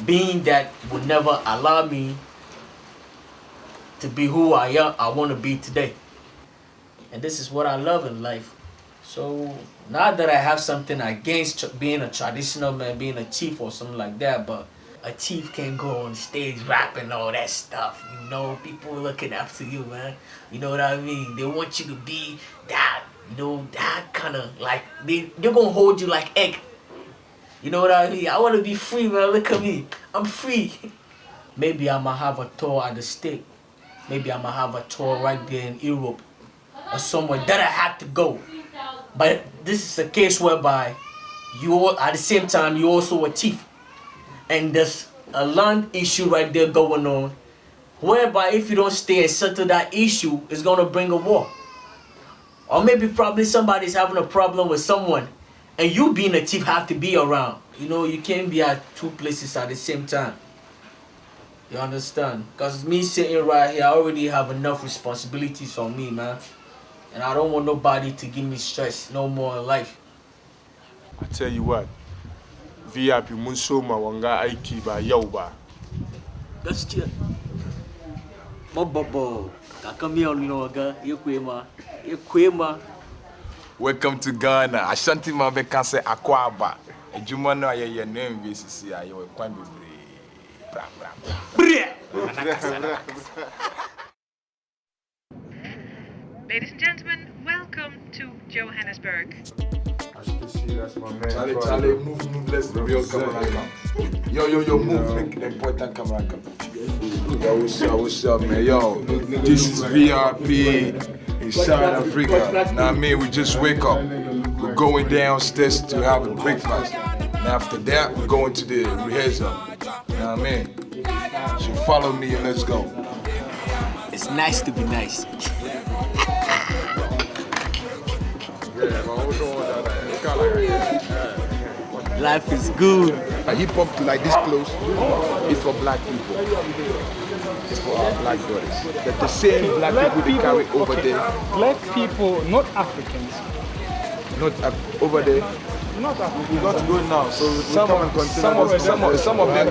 Being that would never allow me to be who I want to be today. And this is what I love in life. So not that I have something against being a traditional man, being a chief or something like that, but a chief can't go on stage rapping all that stuff. You know, people looking up to you, man. You know what I mean? They want you to be that, you know, that kind of like, they're going to hold you like egg. You know what I mean? I want to be free, man. Look at me. I'm free. Maybe I'm going to have a tour at the state. Maybe I'm going to have a tour right there in Europe or somewhere that I have to go. But this is a case whereby you, at the same time, you're also a chief. And there's a land issue right there going on, whereby if you don't stay and settle that issue, it's going to bring a war. Or maybe probably somebody's having a problem with someone, and you being a chief have to be around. You know, you can't be at two places at the same time. You understand? Because me sitting right here, I already have enough responsibilities on me, man. And I don't want nobody to give me stress no more in life. I tell you what, VIP mun so ma wanga aiki ba yau ba. Gaskiya. Mababo, kakami olinoga, yekwema. Welcome to Ghana. Ashanti Mabe can say Akwaba. A Jumano, your name is your quite Ladies and gentlemen, welcome to Johannesburg. As you can see, that's my man. Charlie, move, let's real camera come. Yo, move, make the important camera come. Yo, what's up, man? Yo, this is VIP in South Africa. Now, I mean, we just wake up. We're going downstairs to have a breakfast. And after that, we're going to the rehearsal. Now, I mean, so follow me and let's go. It's nice to be nice. Life is good. A hip hop like this close is for black people. It's for our black brothers. The same black people they carry over there. Black people, not Africans. Not over there. Not Africans. We got to go now, so some of them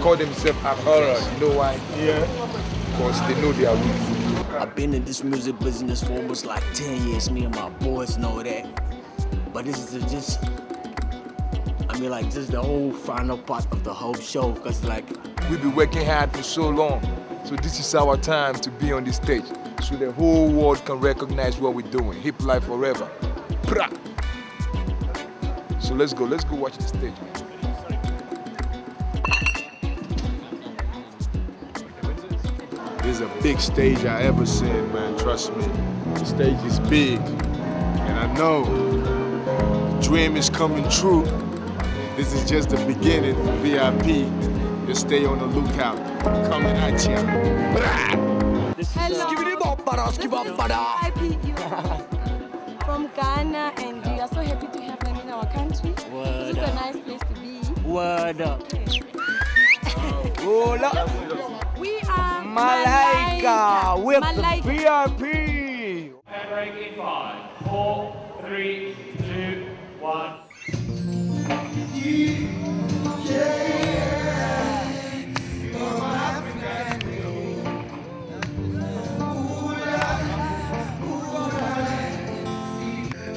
call themselves Africans. You know why? Yeah. Because they know they are weak. I've been in this music business for almost like 10 years. Me and my boys know that. But this is just, this is the whole final part of the whole show. Because we've been working hard for so long. So this is our time to be on this stage. So the whole world can recognize what we're doing. HipLife forever. Pra! So let's go watch the stage, man. This is a big stage I ever seen, man, trust me. The stage is big, and I know the dream is coming true. This is just the beginning for VIP. Just stay on the lookout. Coming at ya. Hello. This is VIP from Ghana, and we are so happy to have them in our country. This is a nice place to be. Word up. Hola. We are Malaika with Malaika. the VIP. Break in 5, 4, 3, 2, 1.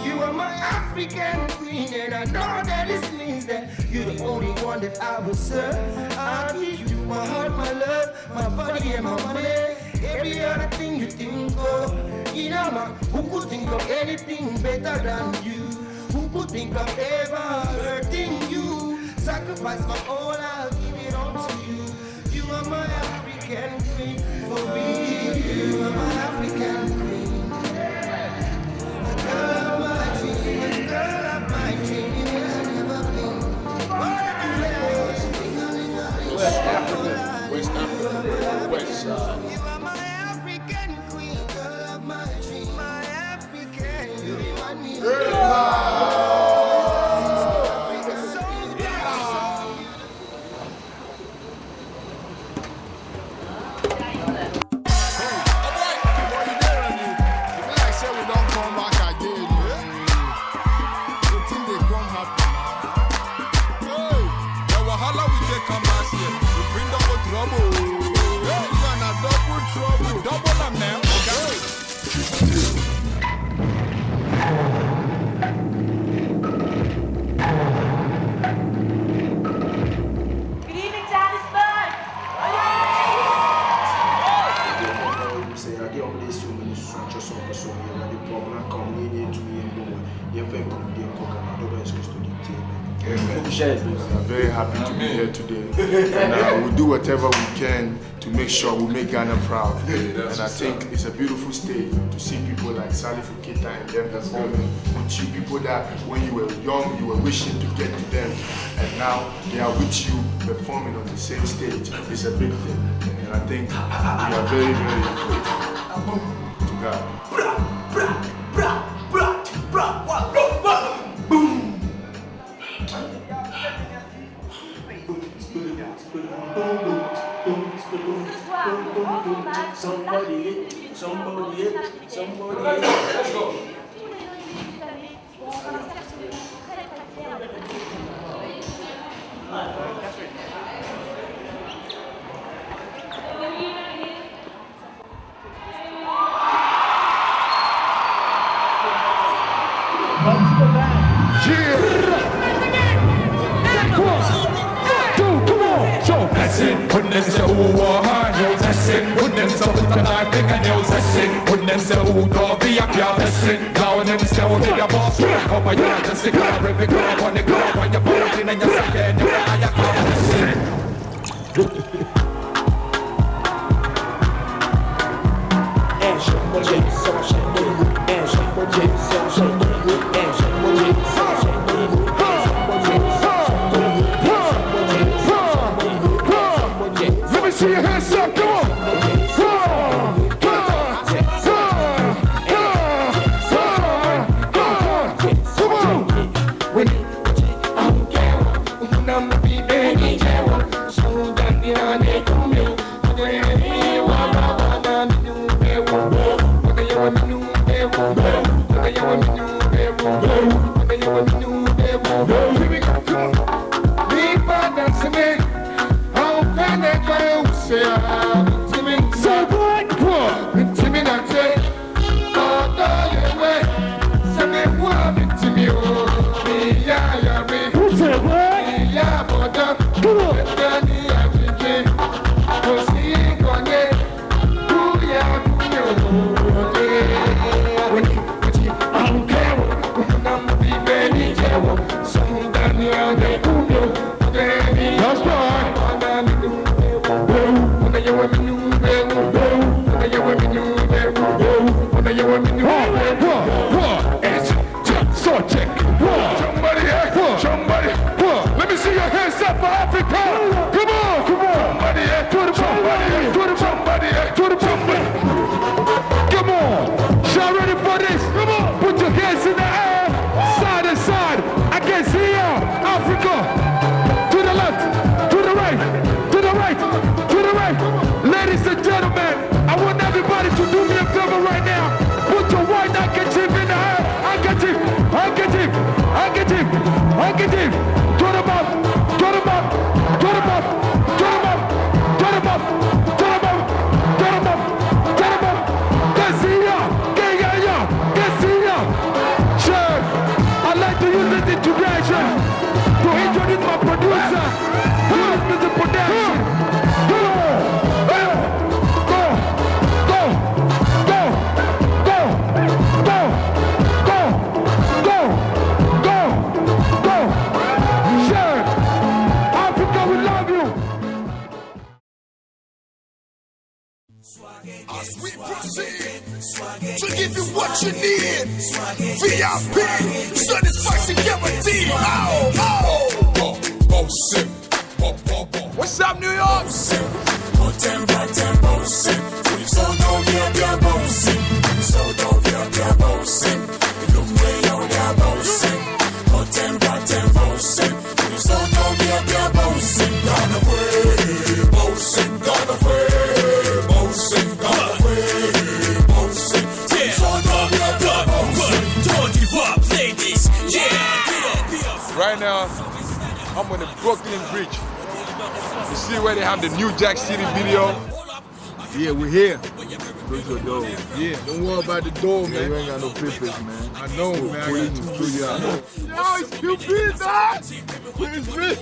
You are my African queen, and I know that this means that you're the only one that I will serve. I'll give you my heart, my love, my body and my money. Every other thing you think of. You know, man, who could think of anything better than you? Who could think of ever hurting you? Sacrifice my all, I'll give it all to you. You are my African queen, for real. You are my African queen. A girl of my dream, a girl of my dream, I've never been. West Africa, West side. I'm very happy to be here today, and we'll do whatever we can to make sure we make Ghana proud. And I think it's a beautiful stage to see people like Salif Keita and them performing with you, people that when you were young you were wishing to get to them, and now they are with you performing on the same stage. It's a big thing, and I think we are very, very grateful to God. Somebody. Let's go. When them say who are hard, you're testing. When them say with the knife, fingernails testing. When them say who don't be a car testing. Now when them say who be a boss, come on, you're just a car, every car on the club, when you're putting and you're saying, you're a car testing. See your hands up, come on! As we proceed to give you what you need, VIP, satisfaction guaranteed. What's up, New York? I'm on the Brooklyn Bridge. You see where they have the New Jack City video? Yeah, we're here. Close your door. Yeah, don't worry about the door, man. You ain't got no papers, man. I know, man. I got to kill you out. Yo, it's stupid, dog. It's rich.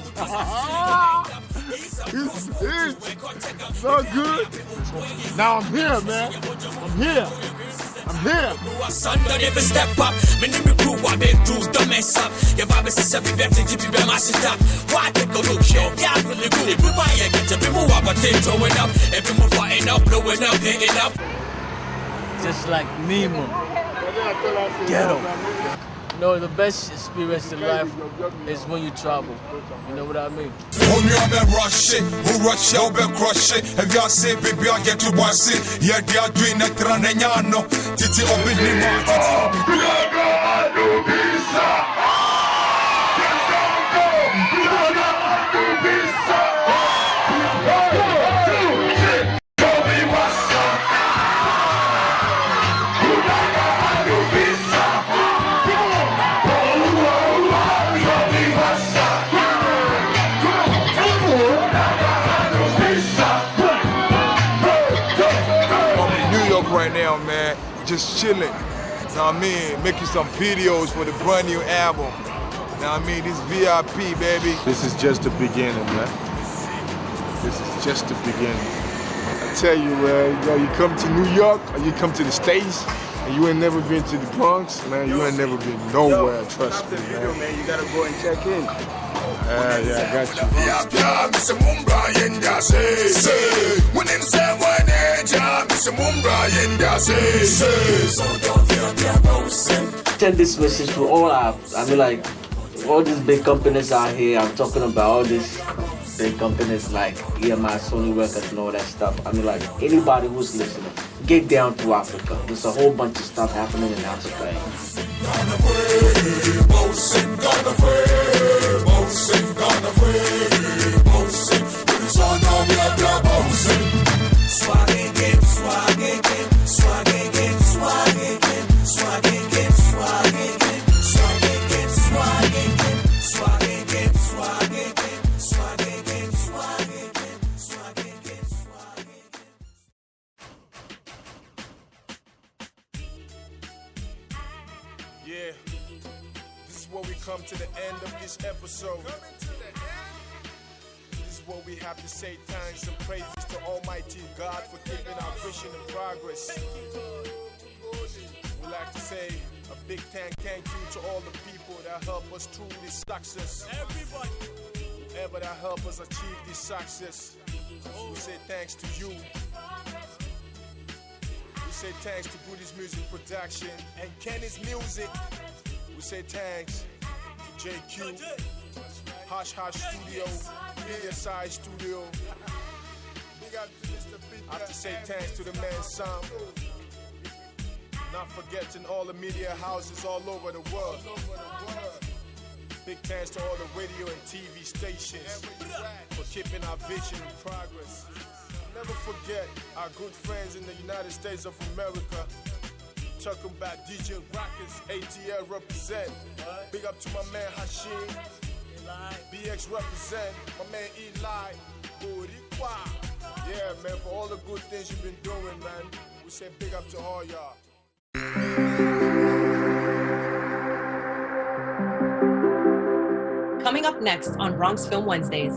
It's so good. Now I'm here, man. I'm here. I'm here. Son, don't ever step up. Me name me crew, I been through, don't mess up. Your baby says every better, you be my sister. Why take a look, yo? Can't really good. If we buy a get you, people are potatoing up. If we move fighting up, blowing up, hitting up. Just like Nemo. Ghetto. You know, the best experience in life is when you travel. You know what I mean? Homie, I'm a rush it. Who rush out, be crush it. If you say, baby, I get to watch it. Yeah, they are doing it. Rananyano. Titi open the right now, man, just chilling. Know what I mean? Making some videos for the brand new album. Know what I mean? This VIP, baby. This is just the beginning, man. This is just the beginning. I tell you, you come to New York or you come to the States and you ain't never been to the Bronx, man, you ain't never been nowhere, trust me, man. You gotta go and check in. Yeah, I got you. Send this message to all our, all these big companies out here. I'm talking about all these big companies like EMI, Sony Records and all that stuff. Anybody who's listening, get down to Africa. There's a whole bunch of stuff happening in Africa. Yeah, this is where we come to the end of this episode. This is where we have to say thanks and praises to Almighty God for keeping our vision in progress. We'd like to say a big thank you to all the people that help us through this success. Everybody, whoever that help us achieve this success, we say thanks to you. We say thanks to Buddhist Music Production and Kenny's Music. We say thanks to JQ, Hush Hush Studio, Media Side Studio. I have to say thanks to the man Sam. Not forgetting all the media houses all over the world. Big thanks to all the radio and TV stations for keeping our vision in progress. Never forget our good friends in the United States of America. Talking about DJ Rockets, ATL represent. Big up to my man Hashim, BX represent. My man Eli, Boricua. Yeah, man, for all the good things you've been doing, man. We say big up to all y'all. Coming up next on Bronx Film Wednesdays.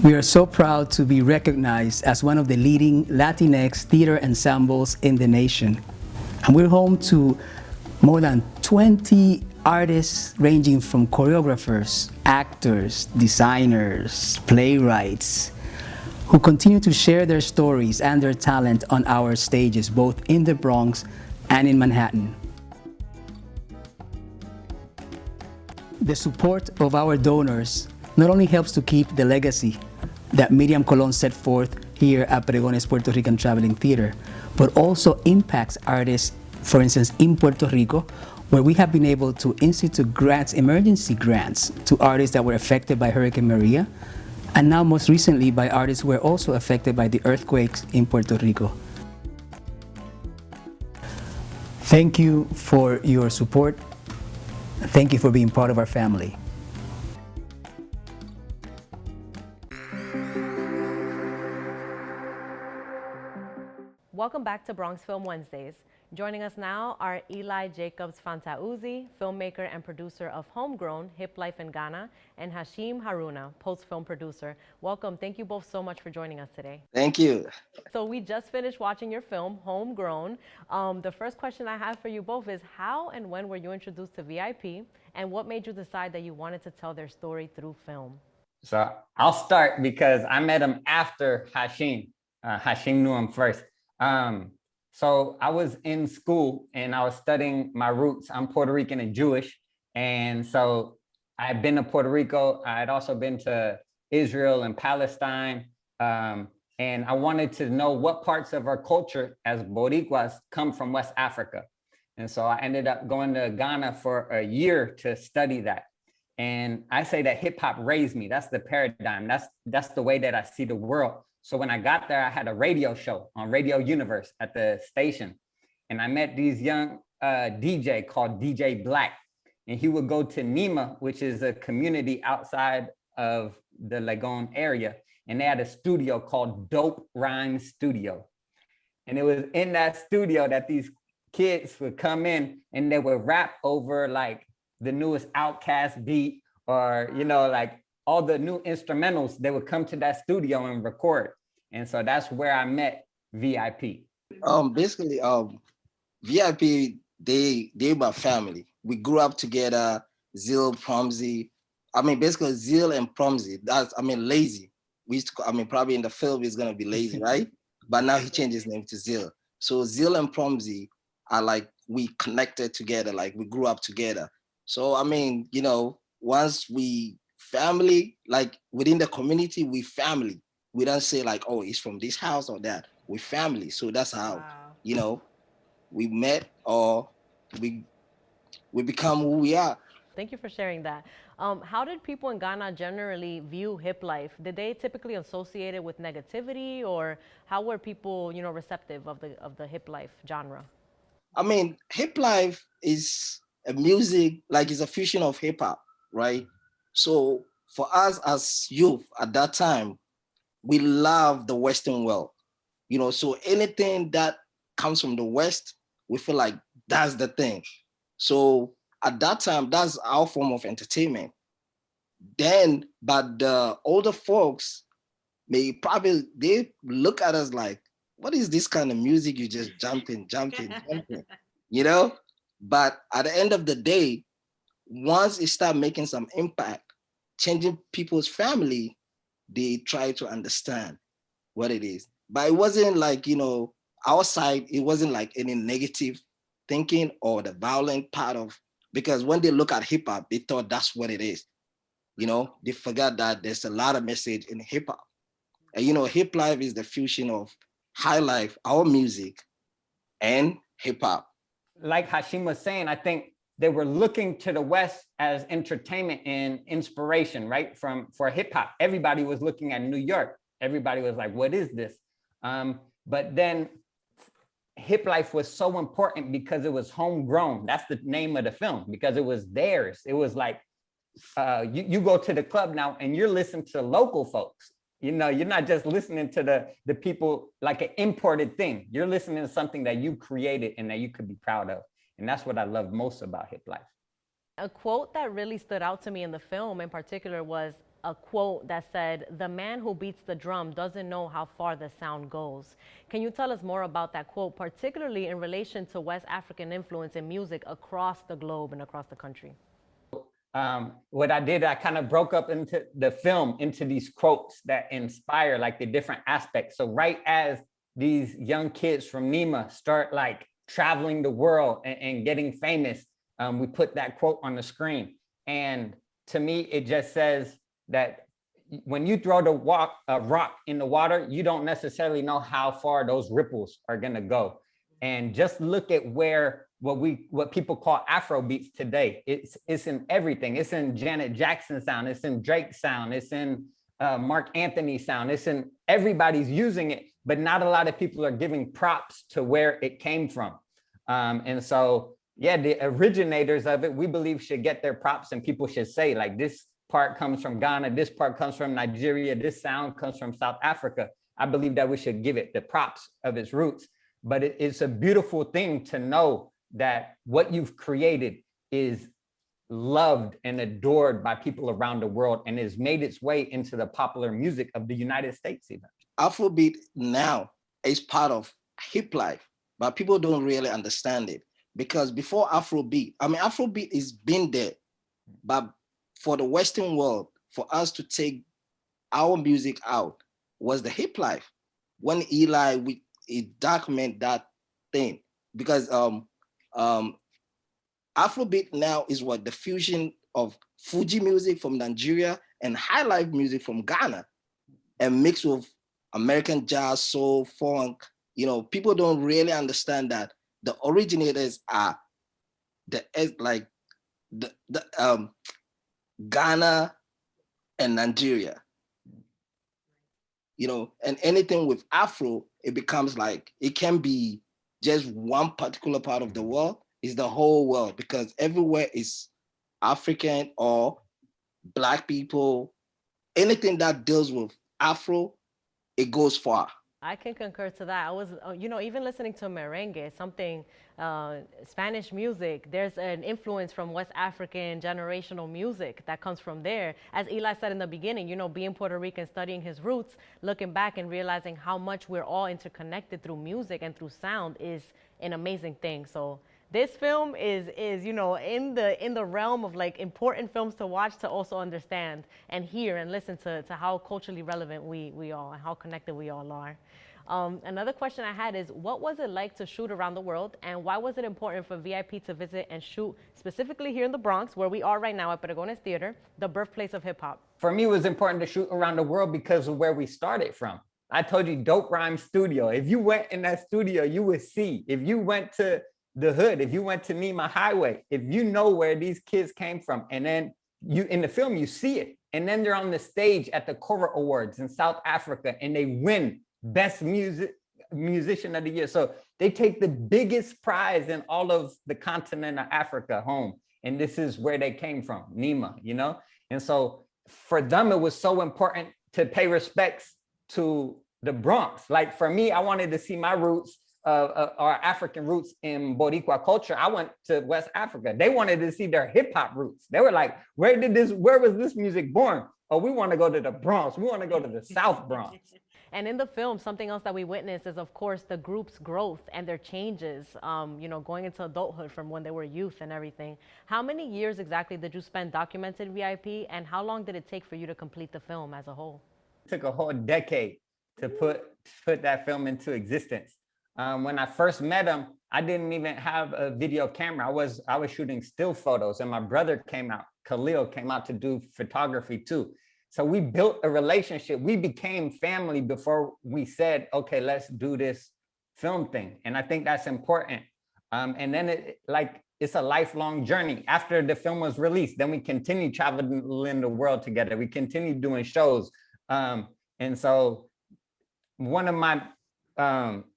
We are so proud to be recognized as one of the leading Latinx theater ensembles in the nation. And we're home to more than 20 artists ranging from choreographers, actors, designers, playwrights, who continue to share their stories and their talent on our stages, both in the Bronx and in Manhattan. The support of our donors not only helps to keep the legacy that Miriam Colon set forth here at Pregones Puerto Rican Traveling Theater, but also impacts artists, for instance, in Puerto Rico, where we have been able to institute grants, emergency grants, to artists that were affected by Hurricane Maria, and now most recently by artists who were also affected by the earthquakes in Puerto Rico. Thank you for your support. Thank you for being part of our family. Welcome back to Bronx Film Wednesdays. Joining us now are Eli Jacobs-Fantauzzi, filmmaker and producer of HomeGrown, HipLife in Ghana, and Hashim Haruna, post-film producer. Welcome. Thank you both so much for joining us today. Thank you. So we just finished watching your film, HomeGrown. The first question I have for you both is, how and when were you introduced to VIP, and what made you decide that you wanted to tell their story through film? So I'll start because I met him after Hashim. Hashim knew him first. So I was in school and I was studying my roots. I'm Puerto Rican and Jewish. And so I've been to Puerto Rico. I had also been to Israel and Palestine. And I wanted to know what parts of our culture as Boricuas come from West Africa. And so I ended up going to Ghana for a year to study that. And I say that hip hop raised me. That's the paradigm. That's the way that I see the world. So when I got there, I had a radio show on Radio Universe at the station. And I met these young DJ called DJ Black. And he would go to Nima, which is a community outside of the Lagoon area. And they had a studio called Dope Rhyme Studio. And it was in that studio that these kids would come in and they would rap over like the newest Outkast beat, or, you know, like all the new instrumentals. They would come to that studio and record. And so that's where I met VIP. Basically, VIP, they my family. We grew up together, Zil, Promzi. I mean, basically Zil and Promzi. That's, I mean, Lazy. We used to, I mean, probably in the film he's gonna be Lazy, right? But now he changed his name to Zil. So Zil and Promzi are like, we connected together, like we grew up together. So, I mean, you know, once we family, like within the community, we family. We don't say like, oh, he's from this house or that. We family. So that's how, you know, we met, or we become who we are. Thank you for sharing that. How did people in Ghana generally view HipLife? Did they typically associate it with negativity, or how were people, you know, receptive of the HipLife genre? I mean, HipLife is a music, like it's a fusion of hip hop, right? So for us as youth at that time, we love the Western world, you know, so anything that comes from the West, we feel like that's the thing. So at that time, that's our form of entertainment. Then, but the older folks, they look at us like, what is this kind of music? You just jumping, you know? But at the end of the day, once it starts making some impact, changing people's family, they try to understand what it is. But it wasn't like, you know, our side, it wasn't like any negative thinking or the violent part of, because when they look at hip hop, they thought that's what it is. You know, they forgot that there's a lot of message in hip hop. And, you know, hip life is the fusion of high life, our music, and hip hop. Like Hashim was saying, I think they were looking to the West as entertainment and inspiration, right? For hip hop, everybody was looking at New York. Everybody was like, what is this? But then HipLife was so important because it was homegrown. That's the name of the film, because it was theirs. It was like, you go to the club now and you're listening to local folks. You know, you're not just listening to the people like an imported thing. You're listening to something that you created and that you could be proud of. And that's what I love most about HipLife. A quote that really stood out to me in the film in particular was, a quote that said, "The man who beats the drum doesn't know how far the sound goes." Can you tell us more about that quote, particularly in relation to West African influence in music across the globe and across the country? What I did, I kind of broke up into the film into these quotes that inspire like the different aspects. So right as these young kids from Nima start like traveling the world and getting famous, we put that quote on the screen. And to me, it just says that when you throw a rock in the water, you don't necessarily know how far those ripples are gonna go. And just look at where what people call Afro beats today. It's in everything. It's in Janet Jackson sound. It's in Drake sound. It's in Mark Anthony sound. It's in everybody's using it, but not a lot of people are giving props to where it came from. And so, yeah, the originators of it, we believe should get their props, and people should say like, this part comes from Ghana, this part comes from Nigeria, this sound comes from South Africa. I believe that we should give it the props of its roots. But it's a beautiful thing to know that what you've created is loved and adored by people around the world and has made its way into the popular music of the United States even. Afrobeat now is part of HipLife, but people don't really understand it. Because before Afrobeat, I mean, Afrobeat has been there, but for the Western world, for us to take our music out was the HipLife. When Eli, it document that thing, because Afrobeat now is what the fusion of Fuji music from Nigeria and high life music from Ghana, and mixed with American jazz, soul, funk. You know, people don't really understand that the originators are Ghana and Nigeria. You know, and anything with Afro, it becomes like, it can be just one particular part of the world. It's the whole world, because everywhere is African or Black people. Anything that deals with Afro, it goes far. I can concur to that. I was, you know, even listening to merengue, something, Spanish music, there's an influence from West African generational music that comes from there. As Eli said in the beginning, you know, being Puerto Rican, studying his roots, looking back and realizing how much we're all interconnected through music and through sound is an amazing thing. So this film is you know, in the realm of like important films to watch, to also understand and hear and listen to how culturally relevant we all and how connected we all are. Another question I had is, what was it like to shoot around the world, and why was it important for VIP to visit and shoot specifically here in the Bronx, where we are right now at Pregones Theater, the birthplace of hip hop? For me, it was important to shoot around the world because of where we started from. I told you, Dope Rhyme Studio. If you went in that studio, you would see. If you went to the hood, if you went to Nima Highway, if you know where these kids came from, and then you in the film, you see it. And then they're on the stage at the Cora Awards in South Africa, and they win Best Musician of the Year. So they take the biggest prize in all of the continent of Africa home. And this is where they came from, Nima, you know? And so for them, it was so important to pay respects to the Bronx. Like for me, I wanted to see my roots, our African roots in Boricua culture. I went to West Africa. They wanted to see their hip hop roots. They were like, where was this music born? Oh, we want to go to the Bronx. We want to go to the South Bronx. And in the film, something else that we witnessed is, of course, the group's growth and their changes, you know, going into adulthood from when they were youth and everything. How many years exactly did you spend documenting VIP, and how long did it take for you to complete the film as a whole? It took a whole decade to put that film into existence. When I first met him, I didn't even have a video camera. I was shooting still photos, and my brother came out, Khalil came out to do photography too. So we built a relationship. We became family before we said, okay, let's do this film thing. And I think that's important. And then it's a lifelong journey. After the film was released, then we continued traveling the world together. We continued doing shows. And so one of my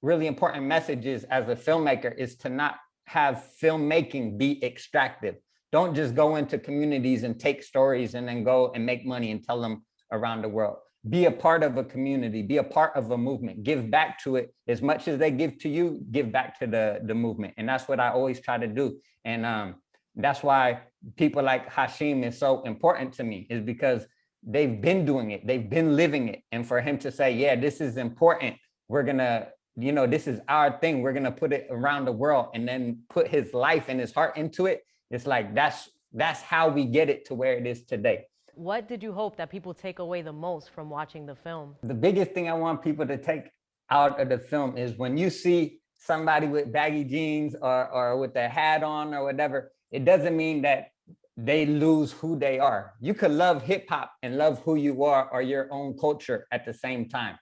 really important messages as a filmmaker is to not have filmmaking be extractive. Don't just go into communities and take stories and then go and make money and tell them around the world. Be a part of a community, be a part of a movement, give back to it. As much as they give to you, give back to the movement. And that's what I always try to do. And that's why people like Hashim is so important to me, is because they've been doing it, they've been living it. And for him to say, yeah, this is important, we're gonna, you know, this is our thing, we're gonna put it around the world, and then put his life and his heart into it, it's like, that's how we get it to where it is today. What did you hope that people take away the most from watching the film? The biggest thing I want people to take out of the film is when you see somebody with baggy jeans or with a hat on or whatever, it doesn't mean that they lose who they are. You could love hip hop and love who you are or your own culture at the same time.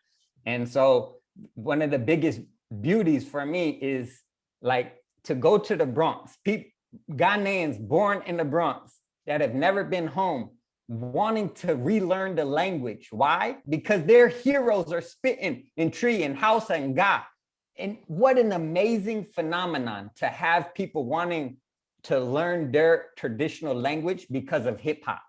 And so one of the biggest beauties for me is like to go to the Bronx, Ghanaians born in the Bronx that have never been home, wanting to relearn the language. Why? Because their heroes are spitting in Tree and Hausa and Ga. And what an amazing phenomenon to have people wanting to learn their traditional language because of hip hop.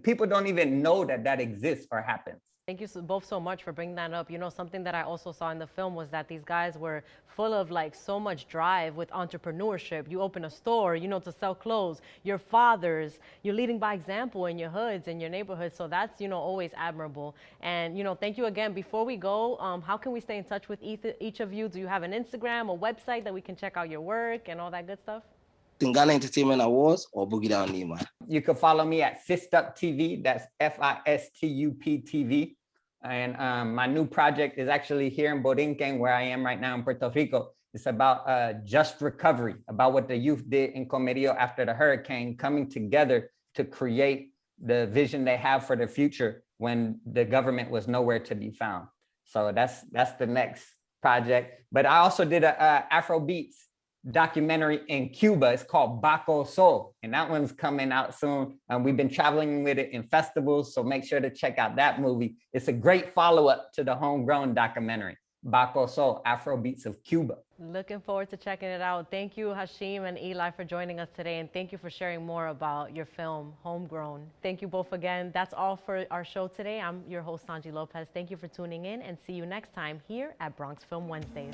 People don't even know that that exists or happens. Thank you both so much for bringing that up. You know, something that I also saw in the film was that these guys were full of like so much drive with entrepreneurship. You open a store, you know, to sell clothes. Your fathers, you're leading by example in your hoods, in your neighborhoods. So that's, you know, always admirable. And, you know, thank you again. Before we go, how can we stay in touch with each of you? Do you have an Instagram, a website that we can check out your work and all that good stuff? Ghana Entertainment Awards or Boogie Down Nima. You can follow me at Fistup TV. That's FISTUP TV. And my new project is actually here in Borinquen, where I am right now in Puerto Rico. It's about just recovery, about what the youth did in Comerío after the hurricane, coming together to create the vision they have for the future when the government was nowhere to be found. So that's the next project. But I also did a Afrobeats documentary in Cuba. It's called Baco Soul, and that one's coming out soon. We've been traveling with it in festivals, so make sure to check out that movie. It's a great follow-up to the HomeGrown documentary, Baco Soul, Afrobeats of Cuba. Looking forward to checking it out. Thank you, Hashim and Eli, for joining us today, and thank you for sharing more about your film, HomeGrown. Thank you both again. That's all for our show today. I'm your host, Sonyi Lopez. Thank you for tuning in, and see you next time here at Bronx Film Wednesdays.